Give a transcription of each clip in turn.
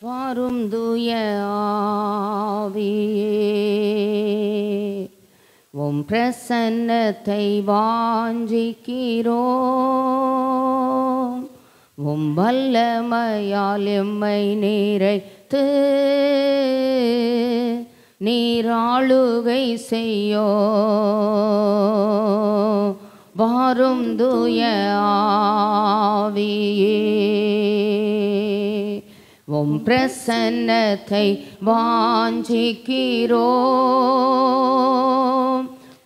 வாரும் தூய ஆவியே, உம் பிரசன்னத்தை வாஞ்சிக்கிறோம். உம் வல்லமையால் எம்மை நிறைத்து நீர் ஆளுகை செய்யோ. வாரும் தூய ஆவியே, உம் பிரசன்னத்தை வாஞ்சிக்கிறோம்.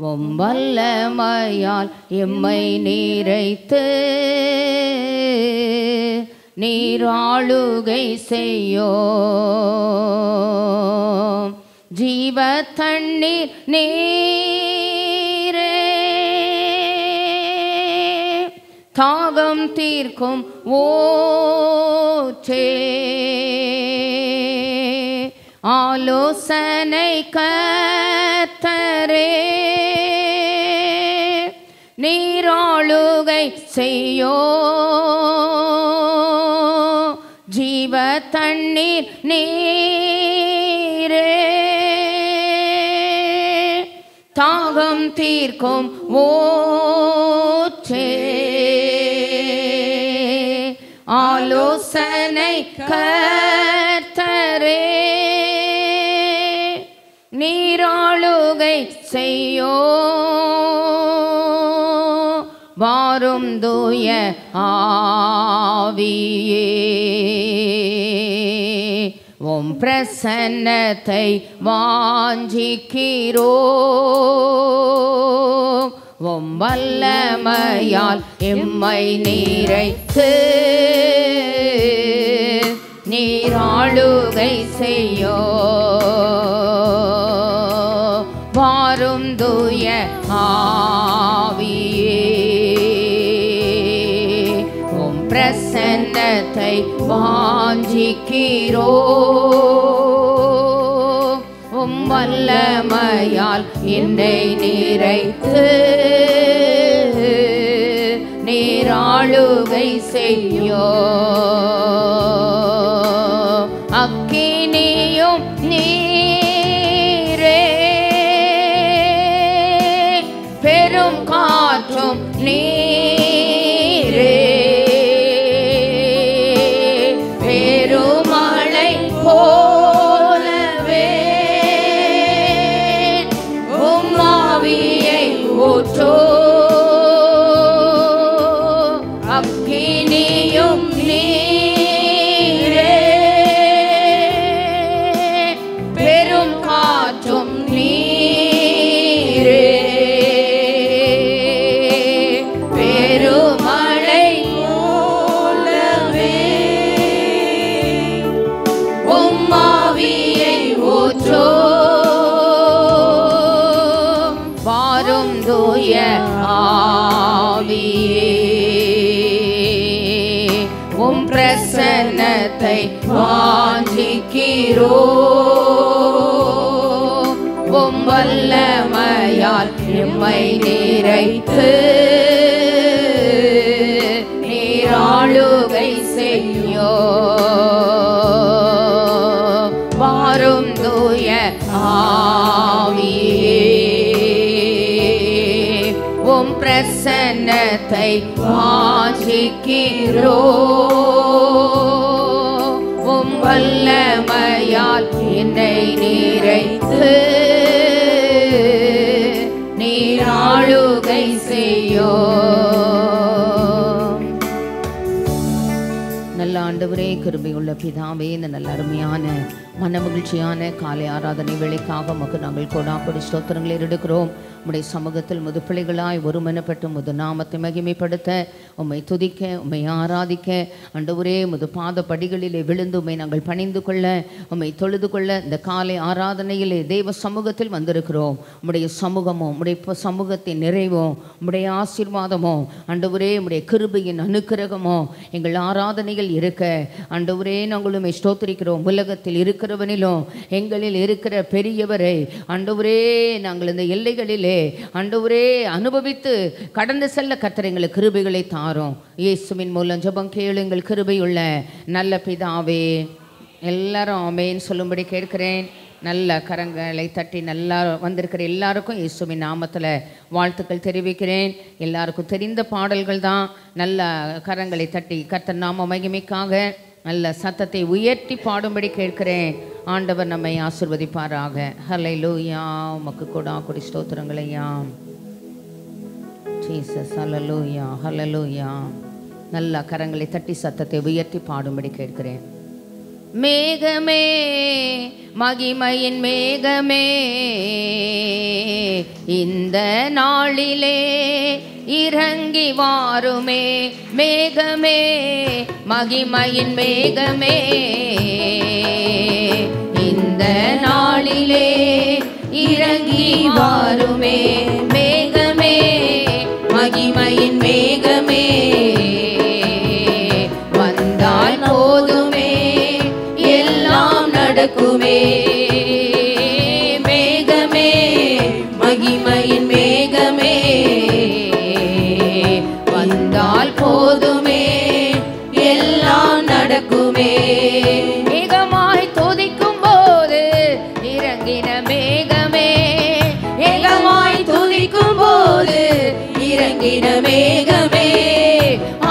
உம் வல்லமையால் எம்மை நிறைத்து நீர் ஆளுகை செய்யோ. ஜீவ தண்ணீர் நீரே, தாகம் தீர்க்கும் ஊற்றே, ஆலோசனை கர்த்தரே, நீராளுகை செய்யோ. ஜீவ தண்ணீர் நீரே, தாகம் தீர்க்கும் ஊற்றே, ஆலோசனை கர்த்தரே, நீராளுகை செய்யோ. வாரும் தூய ஆவியே, உம் பிரசன்னத்தை வாஞ்சிக்கிறோம். உம் வல்லமையால் எம்மை நிறைத்து நீர் ஆளுகை செய்யோ. வாரும் தூய ஆவியே, உம் பிரசன்னத்தை வாஞ்சிக்கிறோம். உம் வல்லமையால் என்னை நிறைத்து நீர் ஆளுகை செய்யோ. அக்கினியும் நீரே, பெரும் காற்றும் நீரே, பெருமழை போலவே உம் ஆவியை ஊற்றோ. அக்கினியும் நீரே, பெரும் காற்றும் நீரே, பெருமழை போலவே உம் ஆவியை ஊற்றோ. வாரும் தூய ஆவியே, உம் பிரசன்னத்தை வாஞ்சிக்கிறோம். உம் வல்லமையால் எம்மை நிறைத்து நீர் ஆளுகை செய்யோ. வாரும் தூய ஆவியே, உம் பிரசன்னத்தை வாஞ்சிக்கிறோம். உம் வல்லமையால் என்னை நிறைத்து நீர் ஆளுகை செய்யோ. நல்ல ஆண்டவரே, கிருபையுள்ள பிதாவே, இந்த நல்ல அருமையான மன மகிழ்ச்சியான காலை ஆராதனை வேளைக்காக உமக்கு நாங்கள் கொடாப்படி ஸ்தோத்திரங்களை எடுக்கிறோம். உம்முடைய சமூகத்தில் முது பிள்ளைகளாய் ஒருமனப்பட்டு முது நாமத்தை மகிமைப்படுத்த, உம்மை துதிக்க, உம்மை ஆராதிக்க, ஆண்டவரே முது பாத படிகளிலே விழுந்து உம்மை நாங்கள் பணிந்து கொள்ள, உம்மை தொழுது கொள்ள இந்த காலை ஆராதனையிலே தேவ சமூகத்தில் வந்திருக்கிறோம். உம்முடைய சமூகமோ, உம்முடைய சமூகத்தின் நிறைவோ, உம்முடைய ஆசீர்வாதமோ, ஆண்டவரே உம்முடைய கிருபையின் அனுக்கிரகமோ எங்கள் ஆராதனைகள் இருக்க, ஆண்டவரே நாங்கள் உம்மை ஸ்தோத்திரிக்கிறோம். உலகத்தில் இருக்கிறவனிலும் எங்களில் இருக்கிற பெரியவரை ஆண்டவரே நாங்கள் இந்த எல்லைகளிலே ஆண்டவரே அனுபவித்து கடந்து செல்ல கர்த்தர் எங்களுக்கு கிருபைகளை தாரும். இயேசுவின் மூலம் ஜெபம் கேளுங்கள். கிருபையுள்ள நல்ல பிதாவே, எல்லாரும் ஆமேன்னு சொல்லும்படி கேட்கிறேன். நல்ல கரங்களை தட்டி நல்லா வந்திருக்கிற எல்லாருக்கும் இயேசுவின் நாமத்தில் வாழ்த்துக்கள் தெரிவிக்கிறேன். எல்லாருக்கும் தெரிந்த பாடல்கள் தான். நல்ல கரங்களை தட்டி கர்த்தர் நாம மகிமைக்காக நல்ல சத்தத்தை உயர்த்தி பாடும்படி கேட்கிறேன். ஆண்டவர் நம்மை ஆசீர்வதிப்பாராக. ஹல்லேலூயா. உமக்கு கொடாகொடி ஸ்தோத்திரங்களையா ஜீசஸ். ஹல்லேலூயா, ஹல்லேலூயா. நல்ல கரங்களை தட்டி சத்தத்தை உயர்த்தி பாடும்படி கேட்கிறேன். மேகமே, மகிமையின் மேகமே, இந்த நாளிலே இறங்கி வாருமே. மேகமே, மகிமையின் மேகமே, இந்த நாளிலே இறங்கி வாருமே. மேகமே, மகிமையின் மேகமே, வந்தால் போதுமே எல்லாம் நடக்குமே. மேகமே, மகிமையின் மேகமே, வந்தால் போதுமே எல்லாம் நடக்குமே. மேகமாய் துதிக்கும் போது இறங்கின மேகமே, மேகமாய் துதிக்கும் போது இறங்கின மேகமே,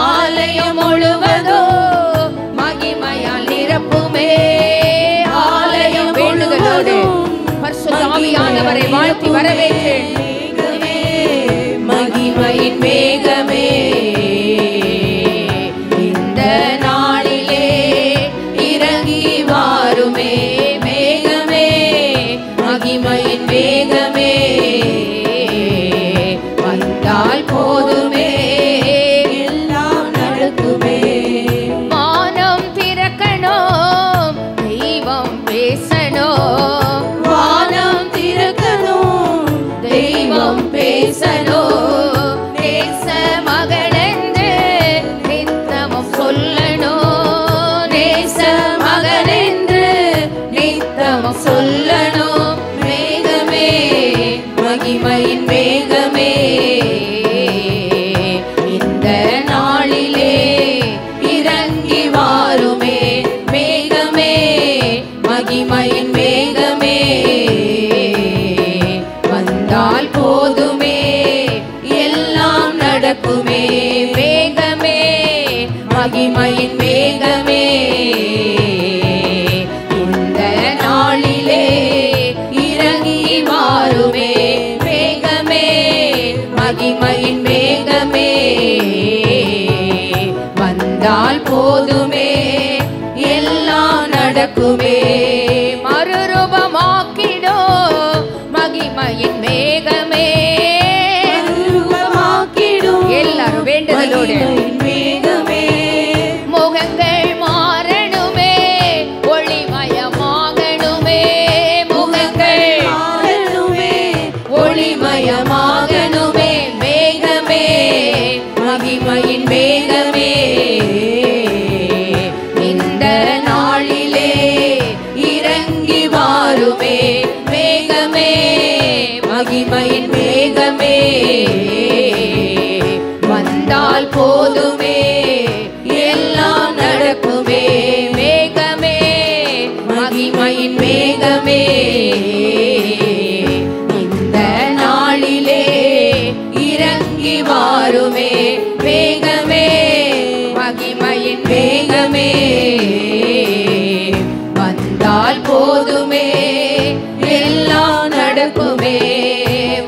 ஆலயம் முழுவதோ மகிமையால் நிரப்புமே. ஆலயம் வேண்டுதலோடு பரிசுத்த ஆவியானவரை வாழ்த்தி வரவேற்றேன். மகிமையின் மேகமே, இந்த நாளிலே இறங்கி வாருமே. மேகமே, மகிமையின் மேகமே, வந்தால் போதுமே எல்லாம் நடக்குமே. வானம் திறக்கணும், தெய்வம் பேசணும். வானம் திறக்கணும், தெய்வம் பேசணும். நேச மகளென்று நித்தமும் சொல்லணும். நேச மகளென்று நித்தமும் சொல்லணும். மேகமே, மகிமையின் மேகமே, இந்த நாளிலே இறங்கி வாருமே. மேகமே, மகிமையின் மேகமே, வந்தால் போதுமே எல்லாம் நடக்குமே. மேகமே, மகிமையின் மேகமே, இந்த நாளிலே இறங்கி வாருமே. மேகமே, மகிமையின் மேகமே, வந்தால் போதுமே எல்லாம் நடக்குமே. மறுரூபமாக்கிடோ மகிமையின் மேகமே, மறுரூபமாக்கிடும் எல்லாரும் வேண்டுதலோடு. மேகமே, முகங்கள் மாறணுமே, ஒளிமயமாகணுமே. முகங்கள் மாறணுமே, ஒளிமயமாகணுமே. மேகமே, மகிமையின் மேகமே, இந்த நாளிலே இறங்கி வாருமே. மேகமே, மகிமையின் மேகமே, வந்தால் போதுமே எல்லாம் நடக்குமே. மேகமே, மகிமையின் மேகமே, இந்த நாளிலே இறங்கி வாருமே. மேகமே, மகிமையின் மேகமே, வந்தால் போதுமே எல்லாம் நடக்குமே.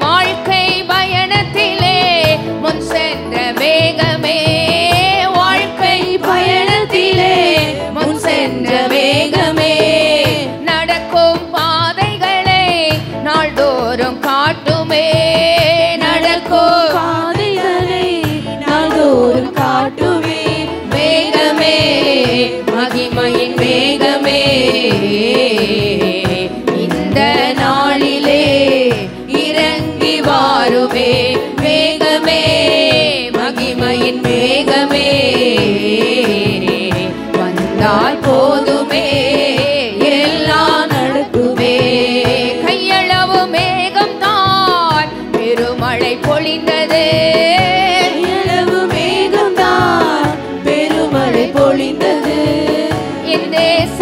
வாழ்க்கை பயணத்திலே முன் சென்ற மேகமே, வாழ்க்கை பயணத்திலே முன் சென்ற மேகமே, நடக்கும் பாதைகளை நாள்தோறும் காட்டுமே. நடக்கும் பாதைகளை நாள்தோறும் காட்டுமே. மேகமே, மகிமையின் மேகமே, இந்த நாளிலே இறங்கி வாருமே. மேகமே, மகிமையின் மேகமே, வந்தால் போதுமே எல்லாம் நடக்குமே. கையளவு மேகம் தான் பெருமழை பொழிந்தது. கையளவு மேகம் தான் பெருமழை பொழிந்தது. என் தேச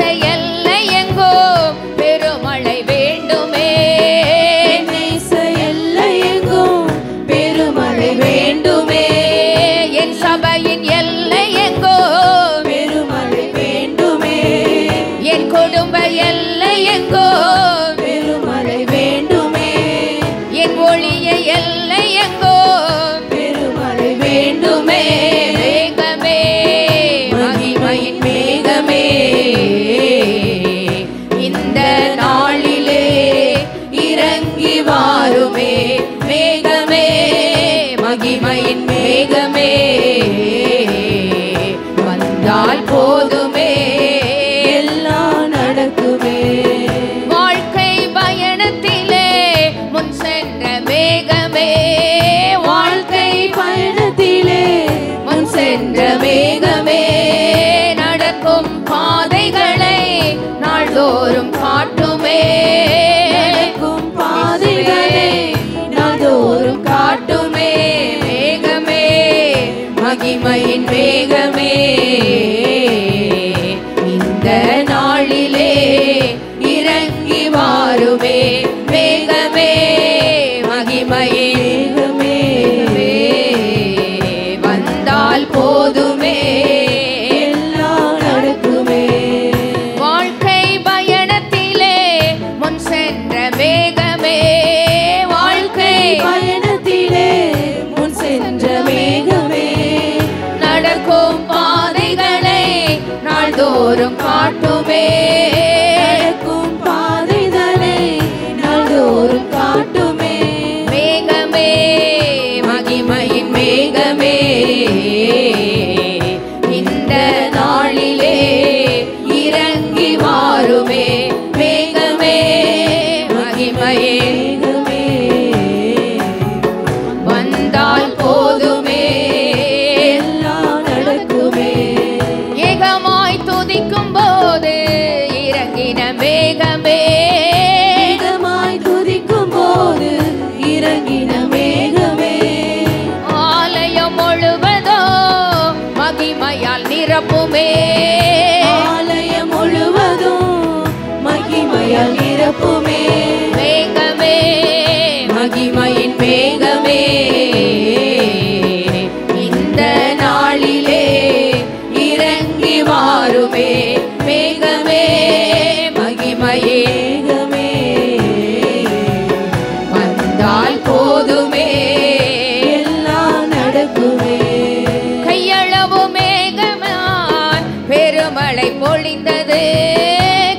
எழும்ப எல்லை எங்கோ பெருமழை வேண்டுமே. என் ஒளிய எல்லை எங்கோ பெருமழை வேண்டுமே. மேகமே மகிமையின் மேகமே இந்த நாளிலே இறங்கி வாருமே. மேகமே மகிமையின் மேகமே வந்தால் போதுமே, எல்லாம் நடக்குமே. வாழ்க்கை பயணத்திலே முன் சென்ற மேகமே வாழ்க்கை பயணத்திலே முன் சென்ற மேகமே நடக்கும் பாதைகளை நாள்தோறும் காட்டுமே. நடக்கும் பாதைகளை நாள்தோறும் காட்டுமே. மேகமே மகிமையின் மேகமே இந்த நாளிலே இறங்கி வாருமே. மேகமே மகிமையின் மேகமே வந்தால் போதுமே, எல்லாம் நடக்குமே. வாழ்க்கை பயணத்திலே முன் சென்ற மேகமே வாழ்க்கை பயணத்திலே முன் சென்ற மேகமே நடக்கும் பாதைகளை நாள்தோறும் காட்டுமே. நடக்கும் பாதைகளை நாள்தோறும் காட்டுமே. மேகமே மகிமையின் மேகமே இந்த நாளிலே இறங்கி வாருமே. மேகமே மகிமையே மேகமே வந்தால் போதுமே, எல்லாம் நடக்குமே. ஏகமாய் துதிக்கும் போது இறங்கின மேகமே ஏகமாய் துதிக்கும் போது இறங்கின மேகமே ஆலயம் முழுவதோ மகிமையால் நிரப்புமே. ஆலயம் முழுவதும் மகிமையால் நிரப்புமே. மேகமே மகிமையின் மேகமே இந்த நாளிலே இறங்கி வாருமே. மேகமே மகிமையே மேகமே வந்தால் போதுமே, எல்லாம் நடக்குமே. கையளவு மேகமான் பெருமழை பொழிந்தது.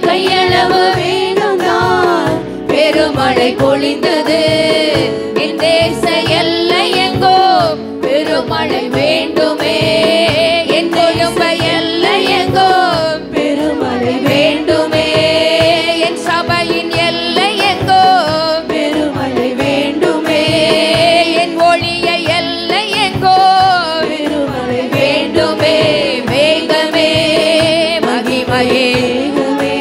கையளவு மேகம்தான் பெருமழை பொழிந்தது. என் தேச எல்லை எங்கோ பெருமழை வேண்டுமே. என் கொழும்ப எல்லை எங்கோ பெருமழை வேண்டுமே. என் சபையின் எல்லை எங்கோ பெருமழை வேண்டுமே. என் ஒளிய எல்லை எங்கோ பெருமழை வேண்டுமே. மேகமே மகிமையே மேகமே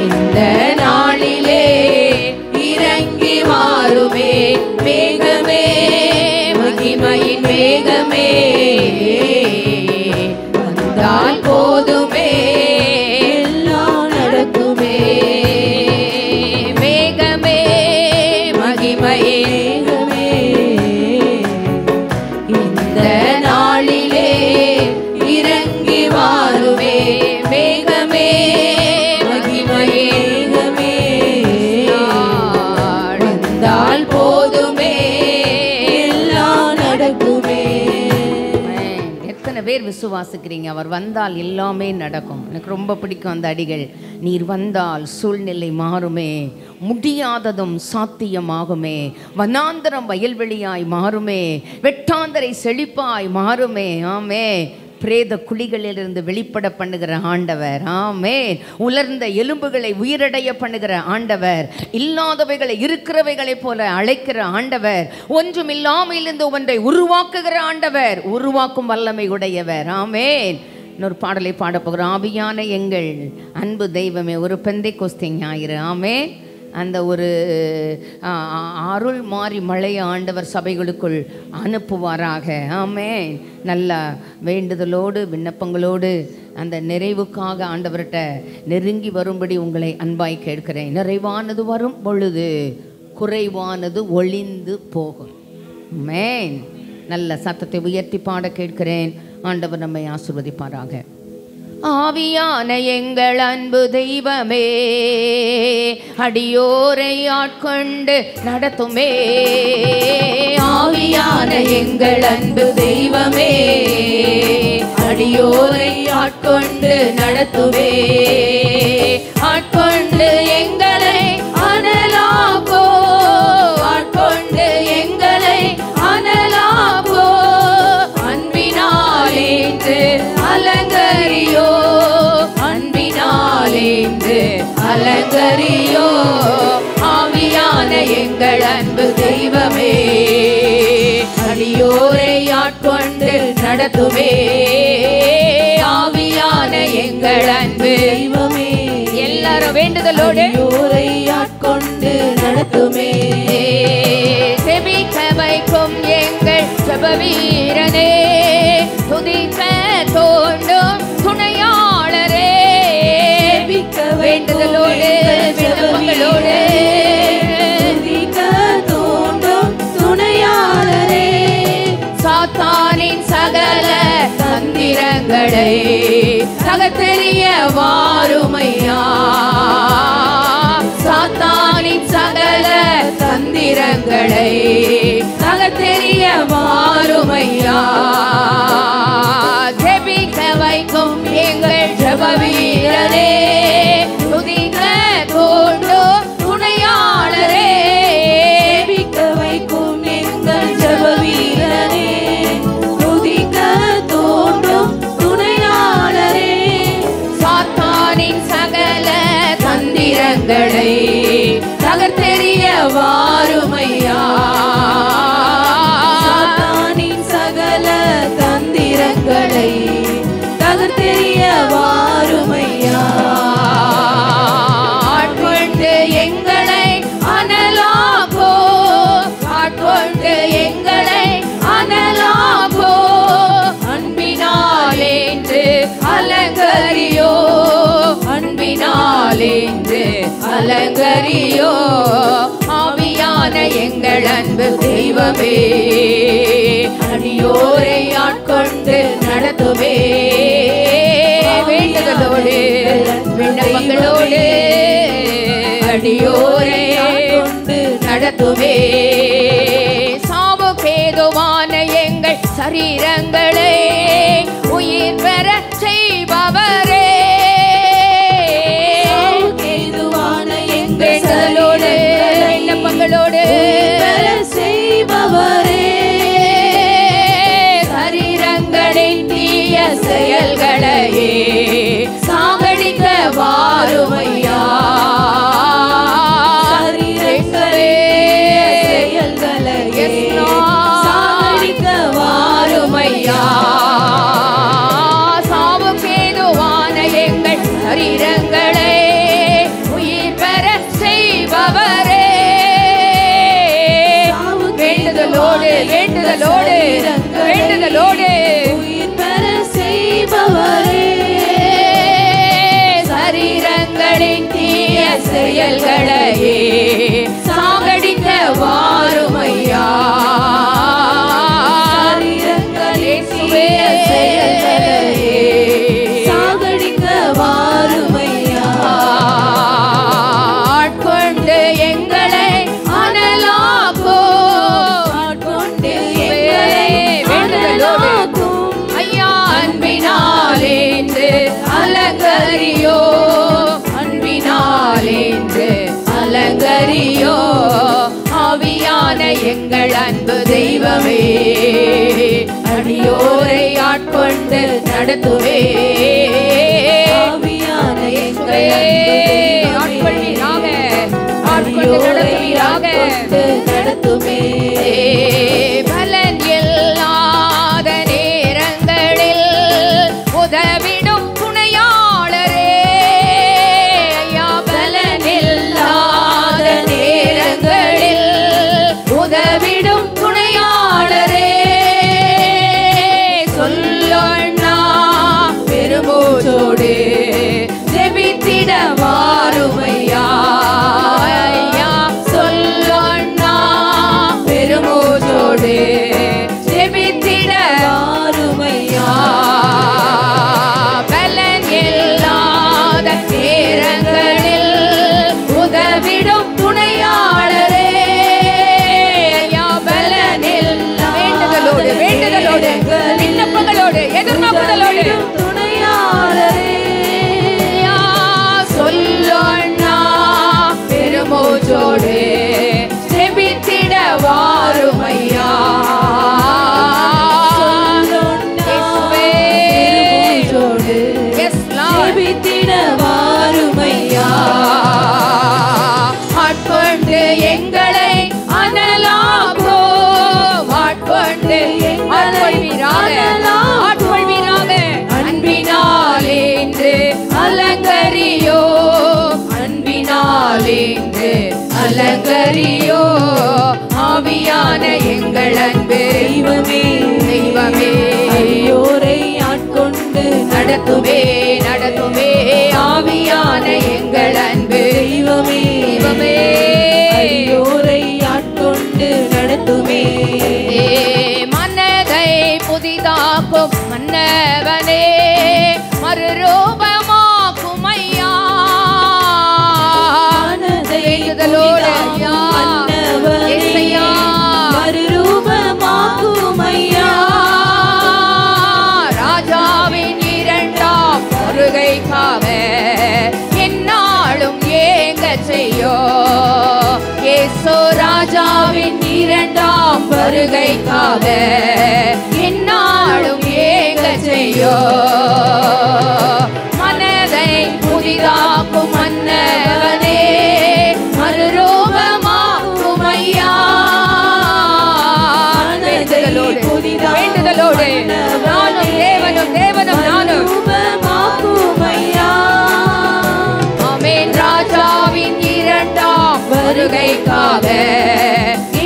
இந்த நாளிலே இறங்கி வாருமே. மேகமே மகிமையின் மேகமே வந்தால் போதுமே, எல்லாம் நடக்குமே. மேகமே மகிமையே மேகமே இந்த நாளிலே இறங்கி வாருமே. மேகமே மகிமையே மேகமே வந்தால் போதுமே, எல்லாம் நடக்குமே. எத்தனை பேர் விசுவாசிக்கிறீங்க அவர் வந்தால் எல்லாமே நடக்கும்? எனக்கு ரொம்ப பிடிக்கும் அந்த அடிகள். நீர் வந்தால் சூழ்நிலை மாறுமே, முடியாததும் சாத்தியமாகுமே, வனாந்தரம் வயல்வெளியாய் மாறுமே, வெட்டாந்தரை செழிப்பாய் மாறுமே. ஆமே பிரேத குழிகளிலிருந்து வெளிப்பட பண்ணுகிற ஆண்டவர். ஆமென். உலர்ந்த எலும்புகளை உயிரடைய பண்ணுகிற ஆண்டவர். இல்லாதவைகளை இருக்கிறவைகளைப் போல அழைக்கிற ஆண்டவர். ஒன்றும் இல்லாமையிலிருந்து ஒன்றை உருவாக்குகிற ஆண்டவர். உருவாக்கும் வல்லமை உடையவர். ஆமென். இன்னொரு பாடலை பாடப்போகிறோம். ஆவியான எங்கள் அன்பு தெய்வமே. ஒரு பெந்தைக்கோஸ்தே ஞாயிறு. ஆமென். அந்த ஒரு அருள் மாறி மழையை ஆண்டவர் சபைகளுக்குள் அனுப்புவாராக. ஆமென். நல்ல வேண்டுதலோடு விண்ணப்பங்களோடு அந்த நிறைவுக்காக ஆண்டவர்கிட்ட நெருங்கி வரும்படி உங்களை அன்பாய் கேட்கிறேன். நிறைவானது வரும் பொழுது குறைவானது ஒளிந்து போகும். ஆமென். நல்ல சத்தத்தை உயர்த்தி பாட கேட்கிறேன். ஆண்டவர் நம்மை ஆசீர்வதிப்பாராக. ஆவியான எங்கள் அன்பு தெய்வமே, அடியோரை ஆட்கொண்டு நடத்துமே. ஆவியான எங்கள் அன்பு தெய்வமே, அடியோரை ஆட்கொண்டு நடத்துவே. ஆட்கொண்டு எங்களை அனலாக்கோ, ஆட்கொண்டு எங்களை அனலாக்கோ. அன்பினாலேந்து அலங்கரியோ, அன்பினாலேந்து அலங்கரியோ. ஆவியான எங்கள் அன்பு தெய்வமே, அடியோரை ஆட்கொண்டு நடத்துவே. ஆவியான எங்கள் அன்பு தெய்வமே, எல்லாரும் வேண்டுதலோடு அடியோரை ஆட்கொண்டு நடத்துமே. செபிக்க வைக்கும் எங்கள் ஜெபவீரனே, துதிக்க தோண்டும் துணையாளரே. வேண்டுதலோடு விண்ணப்பங்களோடு துதிக்க தோண்டும் துணையாளரே. சாத்தானின் சகல தந்திரங்களை தகர்த்தெறிய வாருமையா. சாத்தானின் சகல தந்திரங்களை தகர்த்தெறிய வாருமையா. ஜெபிக்க வைக்கும் எங்கள் ஜெபவீரனே, துதிக்க தோண்டும் துணையாளரே. ஜெபிக்க வைக்கும் எங்கள் ஜெபவீரனே, துதிக்க தோண்டும் துணையாளரே. சாத்தானின் சகல தந்திரங்களை தகர்த்தெறிய வாருமையா. சாத்தானின் சகல தந்திரங்களை தகர்த்தெறிய வாருமையா. ஆட்கொண்டு எங்களை அனலாக்கோ, ஆட்கொண்டு எங்களை அனலாக்கோ. அன்பினாலேந்து அலங்கரியோ, அன்பினாலேந்து அலங்கரியோ. ஆவியான எங்கள் அன்பு தெய்வமே, அடியோரை ஆட்கொண்டு நடத்துவே. வேண்டுதலோடு விண்ணப்பங்களோடு அடியோரை ஆட்கொண்டு நடத்துவே. சாவுக்கேதுவான எங்கள் சரீரங்களை உயிர் பெற செய்பவரே. சாவுக்கேதுவான எங்கள் சரீரங்களோடு விண்ணப்பங்களோடு செய்பவரே. சரீரங்களின் தீய செயல்களையே சாகடிக்க வாருமையா. செயல்களையே சாகடிக்க வாருமையா. சாவுக்கேதுவான எங்கள் சரீரங்களை உயிர் பெற செய்பவரே. வேண்டுதலோடு வேண்டுதலோடு வேண்டுதலோடு உயிர் பெற செய்பவரே. சரீரங்களின் தீய செயல்களையே சாகடிக்க வாருமையா. சரீரங்களின் தீய செயல்களையே சாகடிக்க வாருமையா. ஆட்கொண்டு எங்களை அனலாக்கோ, ஆட்கொண்டு எங்களை வேண்டுதலோடு ஐயா. அன்பினாலேந்து அலங்கரியோ, அன்பினாலேந்து அலங்கரியோ. ஆவியான எங்கள் அன்பு தெய்வமே, அடியோரை ஆட்கொண்டு நடத்துவே. ஆவியான எங்கள் ஆட்கொள்வீராக, ஆட்கொண்டு நடத்துவீராக, நடத்துவே. பலன் இல்லாத நேரங்களில் உதவிடும் துணையாளரே. ஐயா, பலன் இல்லாத நேரங்களில் உதவிடும் துணையாளரே. சொல்லொண்ணா பெருமூச்சோடு ஜெபித்திட வாருமையா. ஐயா, சொல்லொண்ணா ஜெபித்திட வாருமையா. ஆட்கொண்டு எங்களை அனலாக்கும், ஆட்கொண்டு ஆட்கொள்வீராக. அன்பினால் என்று அலங்கரியோ, அன்பினால் என்று அலங்கரியோ. ஆவியான எங்கள் அன்பு தெய்வமே, தெய்வமே அடியோரை ஆட்கொண்டு நடத்துவே, நடத்துவே. ஆவியான எங்கள் அன்பு தெய்வமே, தெய்வமே அடியோரை ஆட்கொண்டு நடத்துவே. மனதை புதிதாக்கும் மன்னவனே, மறுரூபமாக்கும் ஐயா. மறுரூபமாக்கும் ஐயா. ராஜாவின் இரண்டாம் வருகைக்காக என்னாலும் ஏங்க செய்யோ. இயேசு ராஜாவின் இரண்டாம் வருகைக்காக என்னாலும் ஏங்க செய்யோ. மனதை புதிதாக்கும் மன்னவனே, மறுரூபமாக்கும் ஐயா. வேண்டுதலோடு நானும் தேவனும் தேவனும் நானும் ஐயா. ஆமென். ராஜாவின் இரண்டாம் வருகைக்காக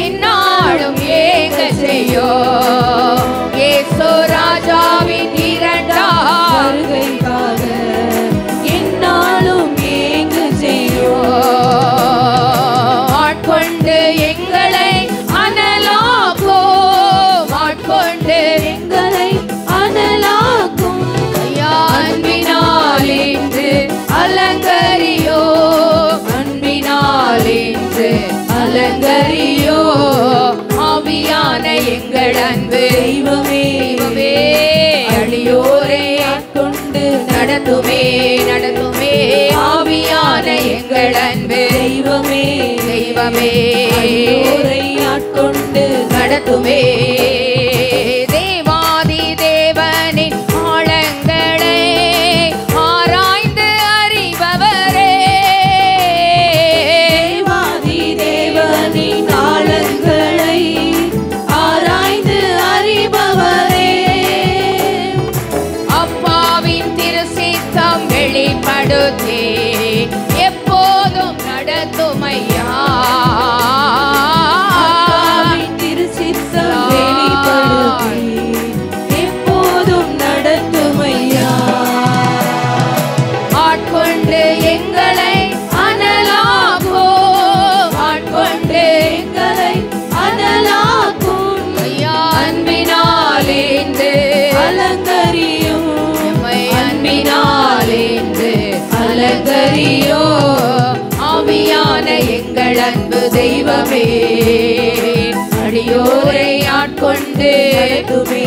இந்நாளும் ஏங்க செய்யோ. இயேசு ராஜாவின் இரண்டாம் வருகைக்காக இந்நாளும் ஏங்க செய்யோ. ஆட்கொண்டு எங்களை அனலாக்கும், ஆட்கொண்டு எங்களை அனலாக்கும் ஐயா. அன்பினால் என்று அலங்கரியோ, அன்பினால் என்று அலங்கரியோ. ஆவியான எங்கள் அன்பு தெய்வமே, தெய்வமே அடியோரை ஆட்கொண்டு நடத்துமே, நடத்துமே. ஆவியான எங்கள் அன்பு தெய்வமே, தெய்வமே அடியோரை ஆட்கொண்டு நடத்துமே. தேவாதி தேவனின் ஆழங்களை ஆராய்ந்து அறிபவரே, தேவாதி தேவனின் ஆழங்களை ஆராய்ந்து அறிபவரே. அப்பாவின் திருசித்தம் வெளிப்படுத்தி எப்போதும் நடத்தும் ஐயா. திருசித்தம் வெளிப்படுத்தி எப்போதும் நடத்தும் ஐயா. ஆட்கொண்டு எங்களை அனலாக்கும், ஆட்கொண்டு எங்களை அனலாக்கும் ஐயா. அன்பினால் என்று அலங்கரியும், அன்பினால் என்று அலங்கரியோ. ஆவியான எங்கள் அன்பு தெய்வமே, அடியோரை ஆட்கொண்டு நடத்துமே.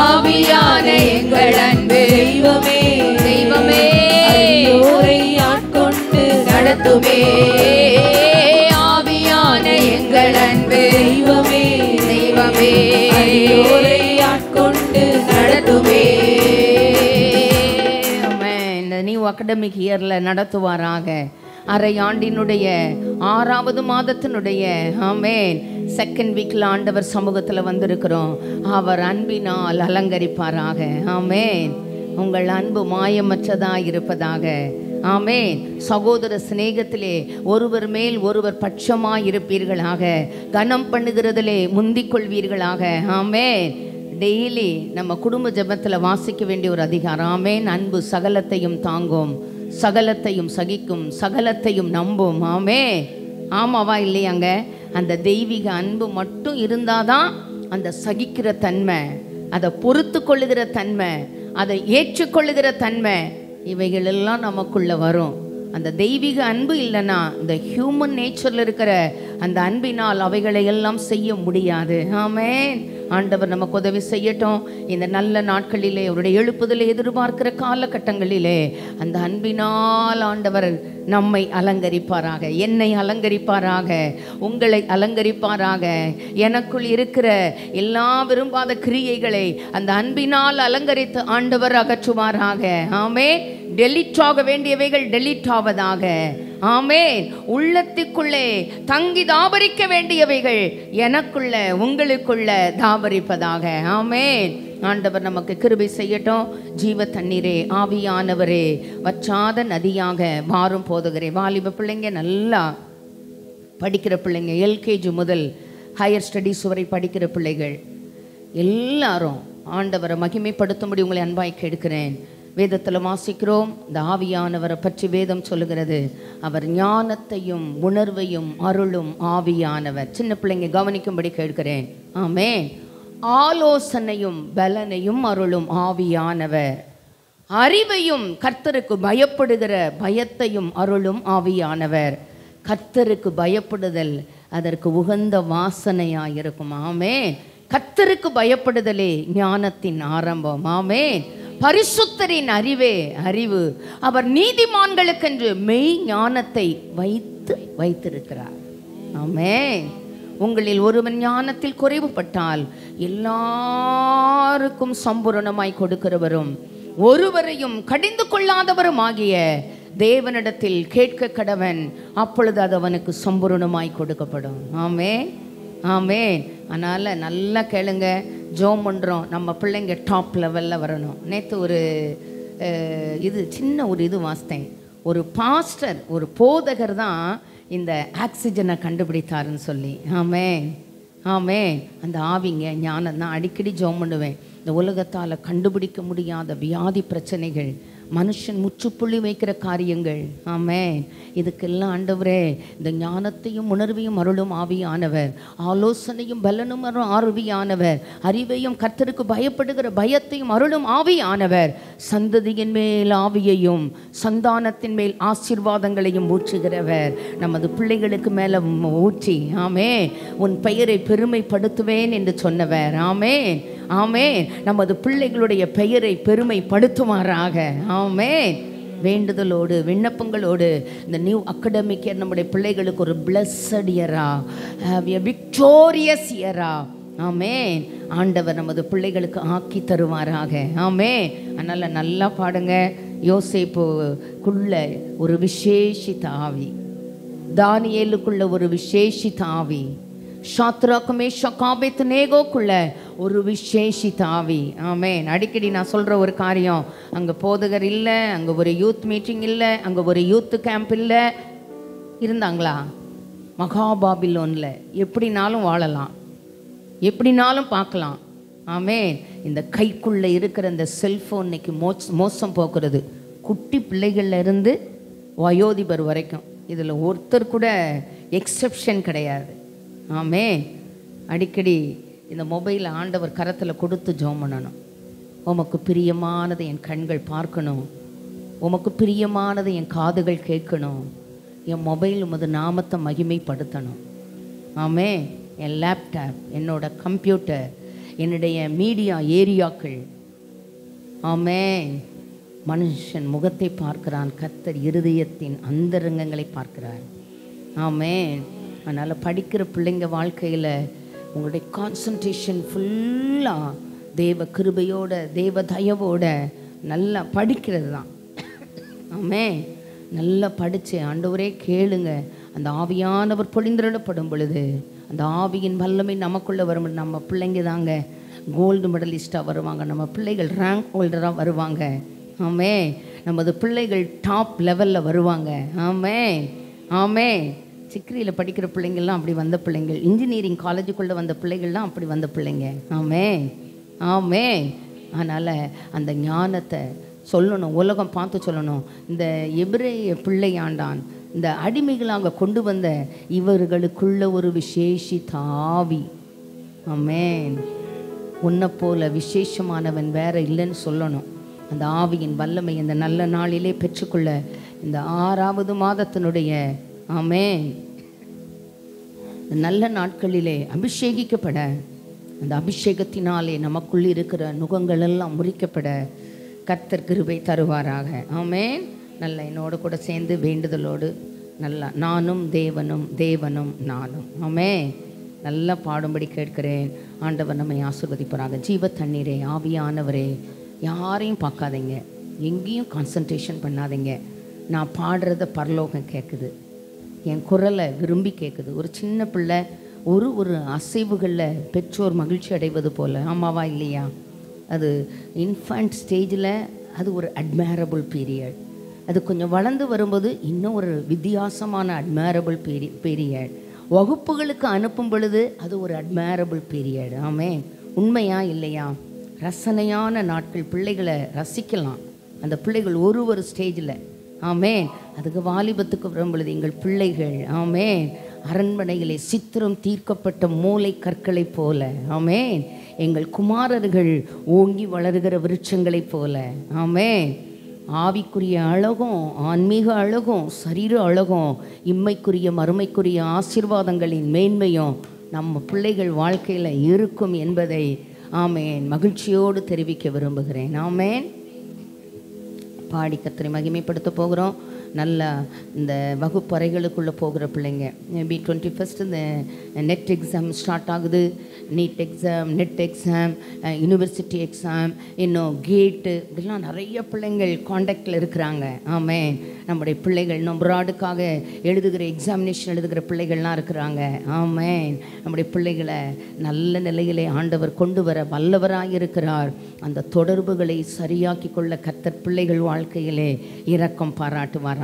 ஆவியான எங்கள் அன்பு தெய்வமே, தெய்வமே அடியோரை ஆட்கொண்டு நடத்துமே. ஆவியான எங்கள் அன்பு தெய்வமே, தெய்வமே அடியோரை ஆட்கொண்டு நடத்துமே. இந்த நியூ அகாடமிக் இயரில் நடத்துவாராக. அரை ஆண்டினுடைய 6வது மாதத்தினுடைய ஆமென் செகண்ட் வீக்கில் ஆண்டவர் சமூகத்தில் வந்திருக்கிறோம். அவர் அன்பினால் அலங்கரிப்பாராக. ஆமென். உங்கள் அன்பு மாயமற்றதாக இருப்பதாக. ஆமென். சகோதர சிநேகத்திலே ஒருவர் மேல் ஒருவர் பட்சமாய் இருப்பீர்களாக. கனம் பண்ணுகிறதிலே முந்திக் கொள்வீர்களாக. ஆமென். டெய்லி நம்ம குடும்ப ஜெபத்தில் வாசிக்க வேண்டிய ஒரு அதிகாரம். ஆமென். அன்பு சகலத்தையும் தாங்கும், சகலத்தையும் சகிக்கும், சகலத்தையும் நம்பும். ஆமென். ஆமாவா இல்லையாங்க? அந்த தெய்வீக அன்பு மட்டும் இருந்தாதான் அந்த சகிக்கிற தன்மை, அதை பொறுத்து கொள்ளுகிற தன்மை, அதை ஏற்றுக்கொள்ளுகிற தன்மை, இவைகளெல்லாம் நமக்குள்ள வரும். அந்த தெய்வீக அன்பு இல்லைன்னா இந்த ஹியூமன் நேச்சரில் இருக்கிற அந்த அன்பினால் அவைகளை எல்லாம் செய்ய முடியாது. ஆமென். ஆண்டவர் நமக்கு உதவி செய்யட்டும். இந்த நல்ல நாட்களிலே அவருடைய எழுப்புதலை எதிர்பார்க்கிற காலகட்டங்களிலே அந்த அன்பினால் ஆண்டவர் நம்மை அலங்கரிப்பாராக, என்னை அலங்கரிப்பாராக, உங்களை அலங்கரிப்பாராக. எனக்குள் இருக்கிற எல்லா விரும்பாத கிரியைகளை அந்த அன்பினால் அலங்கரித்து ஆண்டவர் அகற்றுவாராக. ஆமென். டெலிட் ஆக வேண்டியவைகள் டெலிட் ஆவதாக. ஆமென். உள்ளத்துக்குள்ளே தங்கி தாபரிக்க வேண்டியவைகள் எனக்குள்ள உங்களுக்குள்ள தாபரிப்பதாக. ஆமென். ஆண்டவர் நமக்கு கிருபை செய்யட்டும். ஜீவ தண்ணீரே, ஆவியானவரே, வற்றாத நதியாக மாறும் போதுகிறே. வாலிப பிள்ளைங்க, நல்லா படிக்கிற பிள்ளைங்க, எல்கேஜி முதல் ஹையர் ஸ்டடீஸ் வரை படிக்கிற பிள்ளைகள் எல்லாரும் ஆண்டவரை மகிமைப்படுத்தும்படி உங்களை அன்பாய் கேட்கிறேன். வேதத்தில் வாசிக்கிறோம், இந்த ஆவியானவரை பற்றி வேதம் சொல்லுகிறது, அவர் ஞானத்தையும் உணர்வையும் அருளும் ஆவியானவர். சின்ன பிள்ளைங்க கவனிக்கும்படி கேட்கிறேன். ஆமென். ஆலோசனையும் பலனையும் அருளும் ஆவியானவர். அறிவையும் கர்த்தருக்கு பயப்படுகிற பயத்தையும் அருளும் ஆவியானவர். கர்த்தருக்கு பயப்படுதல் அதற்கு உகந்த வாசனையாயிருக்கும். ஆமென். கர்த்தருக்கு பயப்படுதலே ஞானத்தின் ஆரம்பம். ஆமென். பரிசுத்தரின் அறிவே அறிவு. அவர் நீதிமான்களுக்கென்று மெய் ஞானத்தை வைத்திருக்கிறார். ஆமென். உங்களில் ஒருவன் ஞானத்தில் குறைவுபட்டால் எல்லாருக்கும் சம்பூரணமாய் கொடுக்கிறவரும் ஒருவரையும் கடிந்து கொள்ளாதவரும் ஆகிய தேவனிடத்தில் கேட்க கடவன், அப்பொழுது அது அவனுக்கு சம்பூரணமாய் கொடுக்கப்படும். ஆமென். ஆமென். அதனால் நல்லா கேளுங்க, ஜோம் பண்ணுறோம், நம்ம பிள்ளைங்க டாப் லெவலில் வரணும். நேற்று ஒரு சின்ன இது வாசித்தேன். ஒரு பாஸ்டர், ஒரு போதகர் தான் இந்த ஆக்சிஜனை கண்டுபிடித்தாருன்னு சொல்லி. ஆமென். ஆமென். அந்த ஆவிங்க ஞானம் தான். அடிக்கடி ஜோம் பண்ணுவேன். இந்த உலகத்தால் கண்டுபிடிக்க முடியாத வியாதி பிரச்சனைகள், மனுஷன் முற்றுப்புள்ளி வைக்கிற காரியங்கள். ஆமென். இதுக்கெல்லாம் ஆண்டவரே இந்த ஞானத்தையும் உணர்வையும் அருளும் ஆவியானவர், ஆலோசனையும் பலனும் ஆவியானவர், அறிவையும் கர்த்தருக்கு பயப்படுகிற பயத்தையும் அருளும் ஆவியானவர், சந்ததியின் மேல் ஆவியையும் சந்தானத்தின் மேல் ஆசீர்வாதங்களையும் ஊற்றுகிறவர். நமது பிள்ளைகளுக்கு மேலே ஊற்றி, ஆமென், உன் பெயரை பெருமைப்படுத்துவேன் என்று சொன்னவர். ஆமென். ஆமென். நமது பிள்ளைகளுடைய பெயரை பெருமைப்படுத்துமாறாக. ஆமென். வேண்டுதலோடு விண்ணப்பங்களோடு இந்த நியூ அகாடமிக் இயர் நம்முடைய பிள்ளைகளுக்கு ஒரு பிளஸ்ஸட் இயரா, விக்டோரியஸ் இயரா, ஆமென், ஆண்டவர் நமது பிள்ளைகளுக்கு ஆக்கி தருவாராக. ஆமென். அதனால் நல்லா பாடுங்க. யோசேப்புக்குள்ள ஒரு விசேஷித்த ஆவி, தானியேலுக்குள்ள ஒரு விசேஷித்த ஆவி, ஷாத்ராக் மேஷாக் ஆபேத்நேகோக்குள்ள ஒரு விசேஷித்த ஆவி. ஆமென். அடிக்கடி நான் சொல்கிற ஒரு காரியம், அங்கே போதகர் இல்லை, அங்கே ஒரு யூத் மீட்டிங் இல்லை, அங்கே ஒரு யூத் கேம்ப் இல்லை. இருந்தாங்களா? மகாபாபிலோனில் எப்படினாலும் வாழலாம், எப்படினாலும் பார்க்கலாம். ஆமென். இந்த கைக்குள்ளே இருக்கிற இந்த செல்ஃபோன் இன்னைக்கு மோசம் போக்குறது. குட்டி பிள்ளைகள்ல இருந்து வயோதிபர் வரைக்கும் இதில் ஒருத்தர் கூட எக்ஸெப்ஷன் கிடையாது. ஆமென். அடிக்கடி இந்த மொபைல் ஆண்டவர் கரத்தில் கொடுத்து ஜெபம் பண்ணணும். உமக்கு பிரியமானதை என் கண்கள் பார்க்கணும், உமக்கு பிரியமானதை என் காதுகள் கேட்கணும், என் மொபைல் உமது நாமத்தை மகிமைப்படுத்தணும். ஆமென். என் லேப்டாப், என்னோட கம்ப்யூட்டர், என்னுடைய மீடியா ஏரியாக்கள். ஆமென். மனுஷன் முகத்தை பார்க்கிறான், கர்த்தர் இருதயத்தின் அந்தரங்கங்களை பார்க்கிறார். ஆமென். அதனால் படிக்கிற பிள்ளைங்க வாழ்க்கையில் உங்களுடைய கான்சன்ட்ரேஷன் ஃபுல்லாக தேவ கிருபையோட தேவ தயவோட நல்லா படிக்கிறது தான். ஆமென். நல்லா படித்து ஆண்டவரே கேளுங்க. அந்த ஆவியானவர் பொழிந்திரப்படும் பொழுது அந்த ஆவியின் வல்லமை நமக்குள்ளே வரும். நம்ம பிள்ளைங்க தாங்க கோல்டு மெடலிஸ்டாக வருவாங்க, நம்ம பிள்ளைகள் ரேங்க் ஹோல்டராக வருவாங்க. ஆமென். நமது பிள்ளைகள் டாப் லெவலில் வருவாங்க. ஆமென். ஆமென். சிக்ரியில் படிக்கிற பிள்ளைங்கள்லாம் அப்படி வந்த பிள்ளைங்கள், இன்ஜினியரிங் காலேஜுக்குள்ளே வந்த பிள்ளைகள்லாம் அப்படி வந்த பிள்ளைங்க. ஆமென். ஆமென். அதனால் அந்த ஞானத்தை சொல்லணும், உலகம் பார்த்து சொல்லணும். இந்த எபிரேய பிள்ளையாண்டான் இந்த அடிமைகளாக கொண்டு வந்த இவர்களுக்குள்ள ஒரு விசேஷித்த ஆவி. ஆமென். உன்னை போல விசேஷமானவன் வேற இல்லைன்னு சொல்லணும். அந்த ஆவியின் வல்லமை இந்த நல்ல நாளிலே பெற்றுக்கொள்ள இந்த 6வது மாதத்தினுடைய ஆமென் நல்ல நாட்களிலே அபிஷேகிக்கப்பட அந்த அபிஷேகத்தினாலே நமக்குள் இருக்கிற நுகங்கள் எல்லாம் முறிக்கப்பட கர்த்தர் கிருபை தருவாராக. ஆமென். நல்ல என்னோடு கூட சேர்ந்து வேண்டுதலோடு நல்லா நானும் தேவனும் தேவனும் நானும். ஆமென். நல்லா பாடும்படி கேட்கிறேன். ஆண்டவர் நம்மை ஆசீர்வதிப்பாராக. ஜீவ தண்ணீரே, ஆவியானவரே, யாரையும் பார்க்காதீங்க, எங்கேயும் கான்சன்ட்ரேஷன் பண்ணாதீங்க. நான் பாடுறத பரலோகம் கேட்குது, என் குரலை விரும்பி கேட்குது. ஒரு சின்ன பிள்ளை ஒரு அசைவுகளில் பெற்றோர் மகிழ்ச்சி அடைவது போல், ஆமாவா இல்லையா? அது இன்ஃபண்ட் ஸ்டேஜில் அது ஒரு அட்மைரபிள் பீரியட். அது கொஞ்சம் வளர்ந்து வரும்போது இன்னும் ஒரு வித்தியாசமான அட்மைரபிள் பீரியட். வகுப்புகளுக்கு அனுப்பும் பொழுது அது ஒரு அட்மைரபிள் பீரியட். ஆமென். உண்மையா இல்லையா? ரசனையான நாட்கள். பிள்ளைகளை ரசிக்கலாம் அந்த பிள்ளைகள் ஒரு ஸ்டேஜில். ஆமென். அதுக்கு வாலிபத்துக்கு வரும் பொழுது எங்கள் பிள்ளைகள், ஆமென், அரண்மனையிலே சித்திரம் தீர்க்கப்பட்ட மூளை கற்களை போல, ஆமென், எங்கள் குமாரர்கள் ஓங்கி வளர்கிற விருட்சங்களைப் போல, ஆமென், ஆவிக்குரிய அழகும் ஆன்மீக அழகும் சரீர அழகும் இம்மைக்குரிய மறுமைக்குரிய ஆசீர்வாதங்களின் மேன்மையும் நம்ம பிள்ளைகள் வாழ்க்கையில் இருக்கும் என்பதை, ஆமென், மகிழ்ச்சியோடு தெரிவிக்க விரும்புகிறேன். ஆமென். பாடி கர்த்தரை மகிமைப்படுத்த போகிறோம். நல்லா இந்த வகுப்பறைகளுக்குள்ளே போகிற பிள்ளைங்க, மேபி 21 இந்த நெட் எக்ஸாம் ஸ்டார்ட் ஆகுது. NEET exam, NET exam, university exam, இன்னும் கேட்டு, இதெல்லாம் நிறைய பிள்ளைங்கள் காண்டாக்டில் இருக்கிறாங்க. ஆமென். நம்முடைய பிள்ளைகள் இன்னும் ப்ராடுக்காக எழுதுகிற எக்ஸாமினேஷன் எழுதுகிற பிள்ளைகள்லாம் இருக்கிறாங்க. ஆமென். நம்முடைய பிள்ளைகளை நல்ல நிலையிலே ஆண்டவர் கொண்டு வர வல்லவராக இருக்கிறார். அந்த தொடர்புகளை சரியாக்கி கொள்ள கர்த்தர் பிள்ளைகள் வாழ்க்கையிலே இரக்கம் பாராட்டுவாராக.